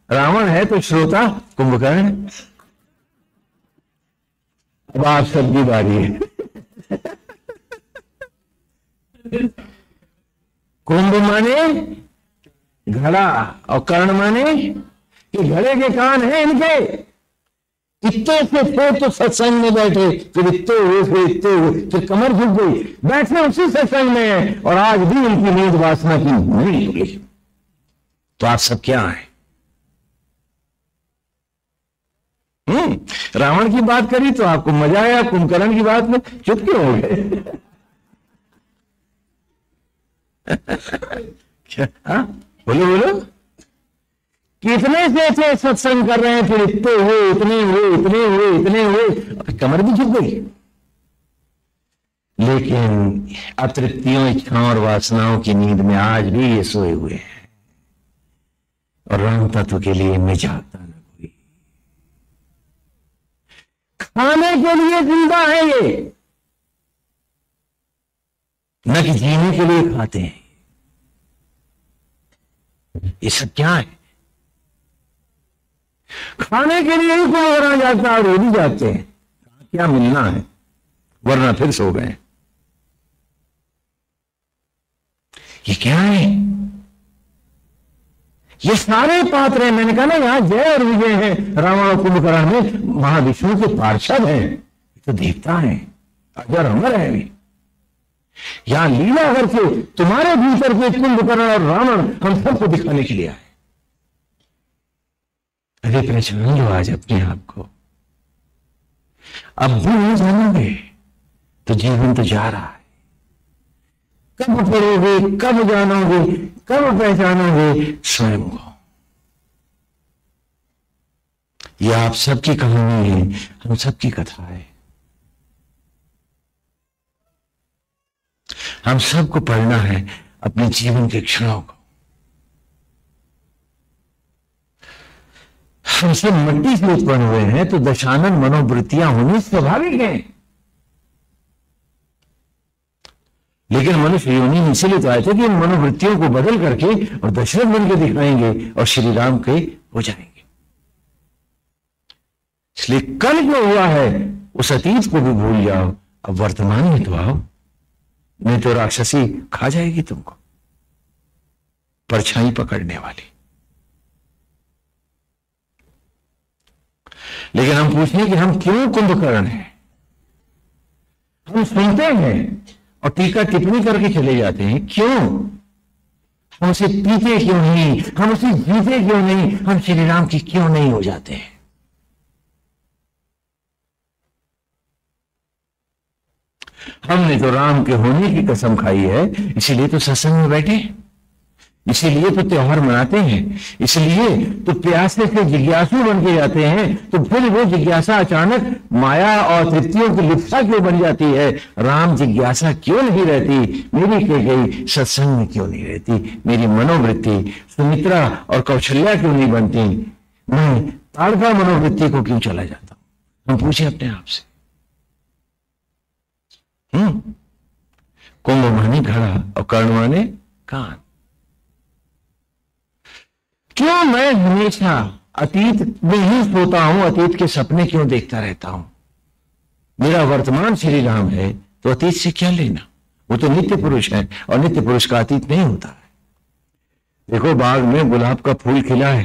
रावण है तो श्रोता कुंभकर्ण है। अब आप सबकी बारी है। कुंभ माने घड़ा और कर्ण माने कि घड़े के कान हैं इनके। इतने से थे तो सत्संग में बैठे, फिर इतने हुए, फिर इतने हुए, फिर कमर झुक गई, बैठे उसी सत्संग में हैं और आज भी इनकी नींद वासना की नहीं खुली। तो आप सब क्या हैं? रावण की बात करी तो आपको मजा आया, कुंभकर्ण की बात में चुप क्यों हो गए? क्या? हाँ? बोलो बोलो। कितने से थे सत्संग कर रहे हैं, फिर इतने हुए, इतने हुए, इतने हुए, इतने हुए, कमर भी झुक गई। लेकिन अतृप्तियों, इच्छाओं और वासनाओं की नींद में आज भी ये सोए हुए हैं और राम तत्व के लिए इनमें जागता न कोई। खाने के लिए जिंदा है ये, न कि जीने के लिए खाते हैं। ये सब क्या है? खाने के लिए ही कुंभकर्ण जागता है और ये भी जागते हैं। क्या मिलना है, वरना फिर सो गए। ये क्या है? ये सारे पात्र हैं। मैंने कहा ना, यहां जय और विजय है रावण और कुंभकर्ण में। महाविष्णु के पार्षद हैं, तो देवता हैं, अजर अमर है भी। यहां लीला करके तुम्हारे भीतर के कुंभकर्ण और रावण हम सबको दिखाने के लिए आए। अरे पहचान लो आज अपने आप को। अब भी नहीं जानोगे तो जीवन तो जा रहा है। कब पढ़ोगे, कब जानोगे, कब पहचानोगे स्वयं को। यह आप सबकी कहानी है, हम सबकी कथा है। हम सबको पढ़ना है अपने जीवन के क्षणों को। हम सब मिट्टी से उत्पन्न हुए हैं तो दशानन मनोवृत्तियां होनी स्वाभाविक है। लेकिन मनुष्य योनि इसीलिए तो आए थे कि इन मनोवृत्तियों को बदल करके और दशरथ बन के दिखाएंगे और श्री राम के हो जाएंगे। इसलिए कल जो हुआ है उस अतीत को भी भूल जाओ, अब वर्तमान में तो आओ, नहीं तो राक्षसी खा जाएगी तुमको, परछाई पकड़ने वाली। लेकिन हम पूछें कि हम क्यों कुंभकर्ण हैं। हम सुनते हैं और टीका टिप्पणी करके चले जाते हैं, क्यों? हम उसे पीते क्यों नहीं, हम उसे जीते क्यों नहीं, हम श्री राम की क्यों नहीं हो जाते हैं? हमने तो राम के होने की कसम खाई है, इसीलिए तो सत्संग में बैठे, इसीलिए तो त्योहार मनाते हैं, इसलिए तो प्यासे से जिज्ञासु बन के जाते हैं। तो फिर वो जिज्ञासा अचानक माया और तृप्तियों की लिप्सा क्यों बन जाती है? राम जिज्ञासा क्यों नहीं रहती? मेरी कैकेयी सत्संग में क्यों नहीं रहती? मेरी मनोवृत्ति सुमित्रा और कौशल्या क्यों नहीं बनती? मैं ताड़का मनोवृत्ति को क्यों चला जाता हूं? हम पूछे अपने आप से। कुंभ माने घड़ा और कर्ण माने कान। क्यों मैं हमेशा अतीत में ही सोता हूं, अतीत के सपने क्यों देखता रहता हूं? मेरा वर्तमान श्री राम है तो अतीत से क्या लेना? वो तो नित्य पुरुष है और नित्य पुरुष का अतीत नहीं होता है। देखो बाग में गुलाब का फूल खिला है,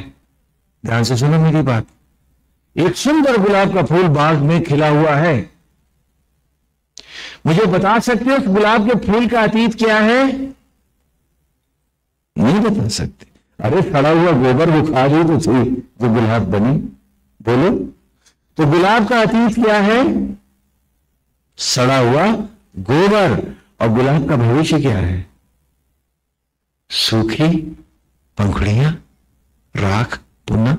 ध्यान से सुनो मेरी बात। एक सुंदर गुलाब का फूल बाग में खिला हुआ है। मुझे बता सकते हो उस गुलाब के फूल का अतीत क्या है? नहीं बता सकते। अरे सड़ा हुआ गोबर वो खा रही तो थी जो गुलाब बनी, बोलो तो गुलाब का अतीत क्या है? सड़ा हुआ गोबर। और गुलाब का भविष्य क्या है? सूखी पंखुड़ियां, राख, पुनः।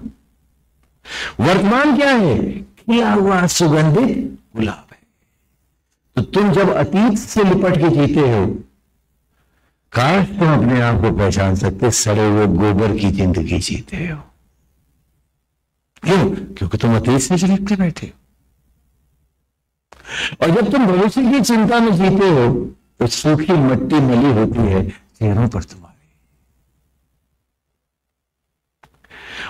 वर्तमान क्या है? खिला हुआ सुगंधित गुलाब है। तो तुम जब अतीत से लिपट के जीते हो, काश तुम अपने आप को पहचान सकते सड़े हुए गोबर की जिंदगी जीते हो। क्यों? क्योंकि तुम अतीत से चिपक के बैठे हो। और जब तुम भविष्य की चिंता में जीते हो तो सूखी मिट्टी मली होती है चेहरों पर तुम्हारे।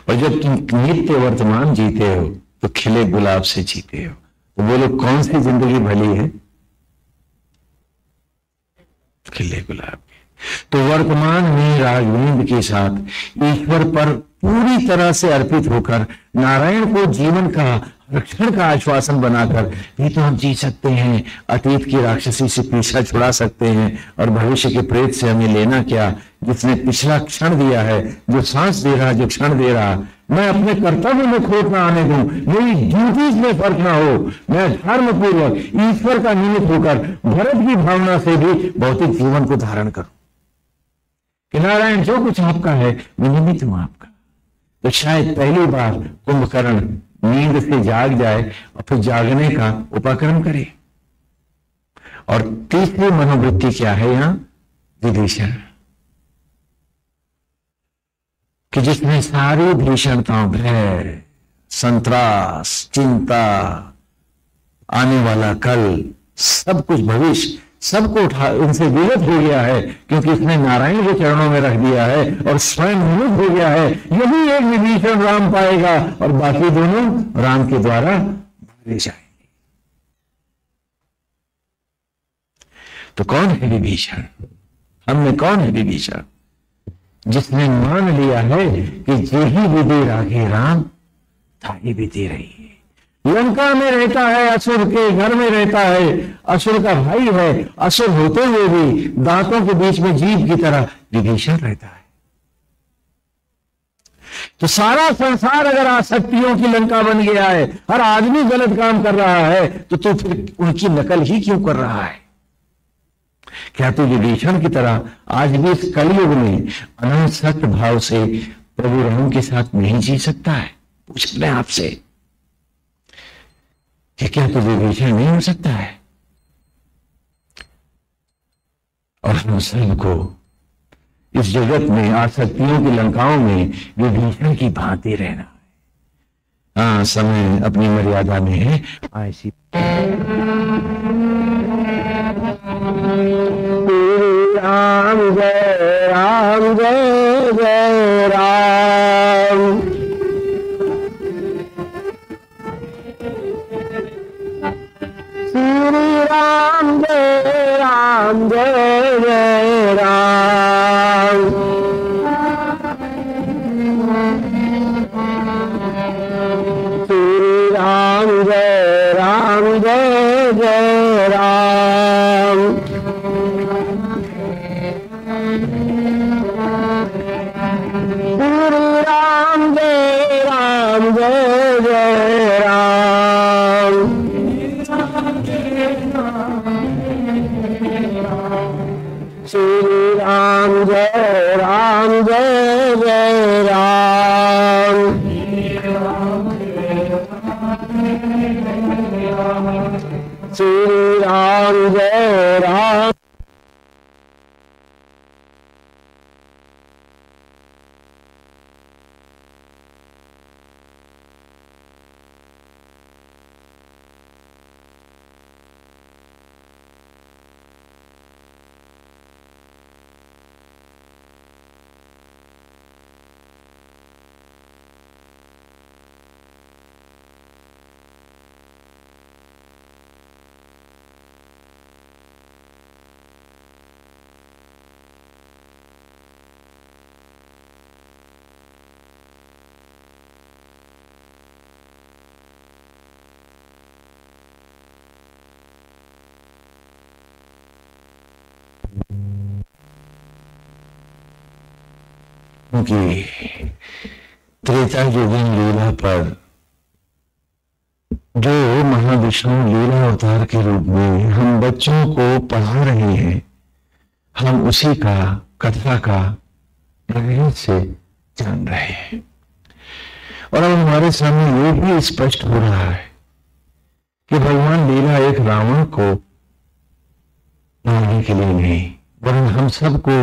और जब तुम नित्य वर्तमान जीते हो तो खिले गुलाब से जीते हो। तो बोलो कौन सी जिंदगी भली है? खिले गुलाब। तो वर्तमान में राघवेंद्र के साथ ईश्वर पर पूरी तरह से अर्पित होकर नारायण को जीवन का रक्षण का आश्वासन बनाकर भी तो हम जी सकते हैं। अतीत की राक्षसी से पीछा छुड़ा सकते हैं और भविष्य के प्रेत से हमें लेना क्या? जिसने पिछला क्षण दिया है, जो सांस दे रहा, जो क्षण दे रहा, मैं अपने कर्तव्य में खोट ना आने दूं, मेरी ड्यूटीज में फर्क ना हो, मैं धर्म पूर्वक ईश्वर का निमित्त होकर भरत की भावना से भी भौतिक जीवन को धारण करूं कि नारायण जो कुछ आपका है मैं निमित्त हूं आपका। तो शायद पहली बार कुंभकर्ण नींद से जाग जाए और फिर जागने का उपक्रम करे। और तीसरी मनोवृत्ति क्या है यहां? विभीषण, कि जिसमें सारी भीषणताओं, भय, संत्रास, चिंता, आने वाला कल, सब कुछ भविष्य, सबको उठा उनसे विगत हो गया है क्योंकि इसने नारायण के चरणों में रख दिया है और स्वयं विमुक्त हो गया है। यही एक विभीषण राम पाएगा और बाकी दोनों राम के द्वारा मारे जाएंगे। तो कौन है विभीषण? हम में कौन है विभीषण? जिसने मान लिया है कि जे ही विधि राघे राम ताही विधि रही है। लंका में रहता है, असुर के घर में रहता है, असुर का भाई है, असुर होते हुए भी दांतों के बीच में जीभ की तरह विभीषण रहता है। तो सारा संसार अगर आसक्तियों की लंका बन गया है, हर आदमी गलत काम कर रहा है, तो तू फिर उनकी नकल ही क्यों कर रहा है? क्या तू विभीषण की तरह आज भी इस कलयुग में अनासक्त भाव से प्रभु राम के साथ नहीं जी सकता है? पूछ अपने आप से कि क्या तू विभीषण नहीं हो सकता है? और हम सबको इस जगत में आसक्तियों की लंकाओं में विभीषण की भांति रहना है। हाँ, समय अपनी मर्यादा में है। ऐसी राम जय राम, जय जय राम। श्री राम जय राम, जय जय राम। श्री राम जय राम, जय जय राम। श्री राम जय राम, जय जय राम। श्री राम जय राम, जय जय राम। श्री राम जय राम। क्योंकि त्रेता युगीन लीला पर जो महाविष्णु लीला अवतार के रूप में हम बच्चों को पढ़ा रहे हैं, हम उसी का कथा का गहराई से जान रहे हैं। और अब हमारे सामने ये भी स्पष्ट हो रहा है कि भगवान लीला एक रावण को मारने के लिए नहीं, वरन हम सबको,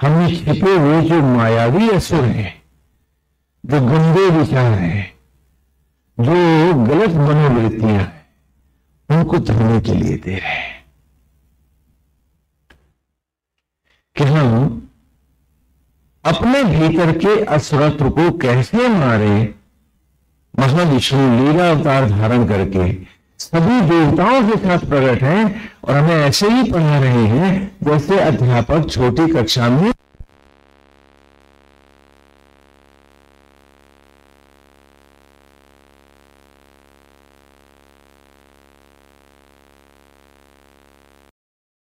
हमें छिपे हुए जो मायावी असुर हैं, जो गंदे विचार हैं, जो गलत मनोवृत्तियां हैं, उनको धोने के लिए दे रहे हैं कि हम अपने भीतर के असुरत्व को कैसे मारे। महाविष्णु लीला अवतार धारण करके सभी देवताओं के साथ प्रकट हैं और हमें ऐसे ही पढ़ा रहे हैं जैसे अध्यापक छोटी कक्षा में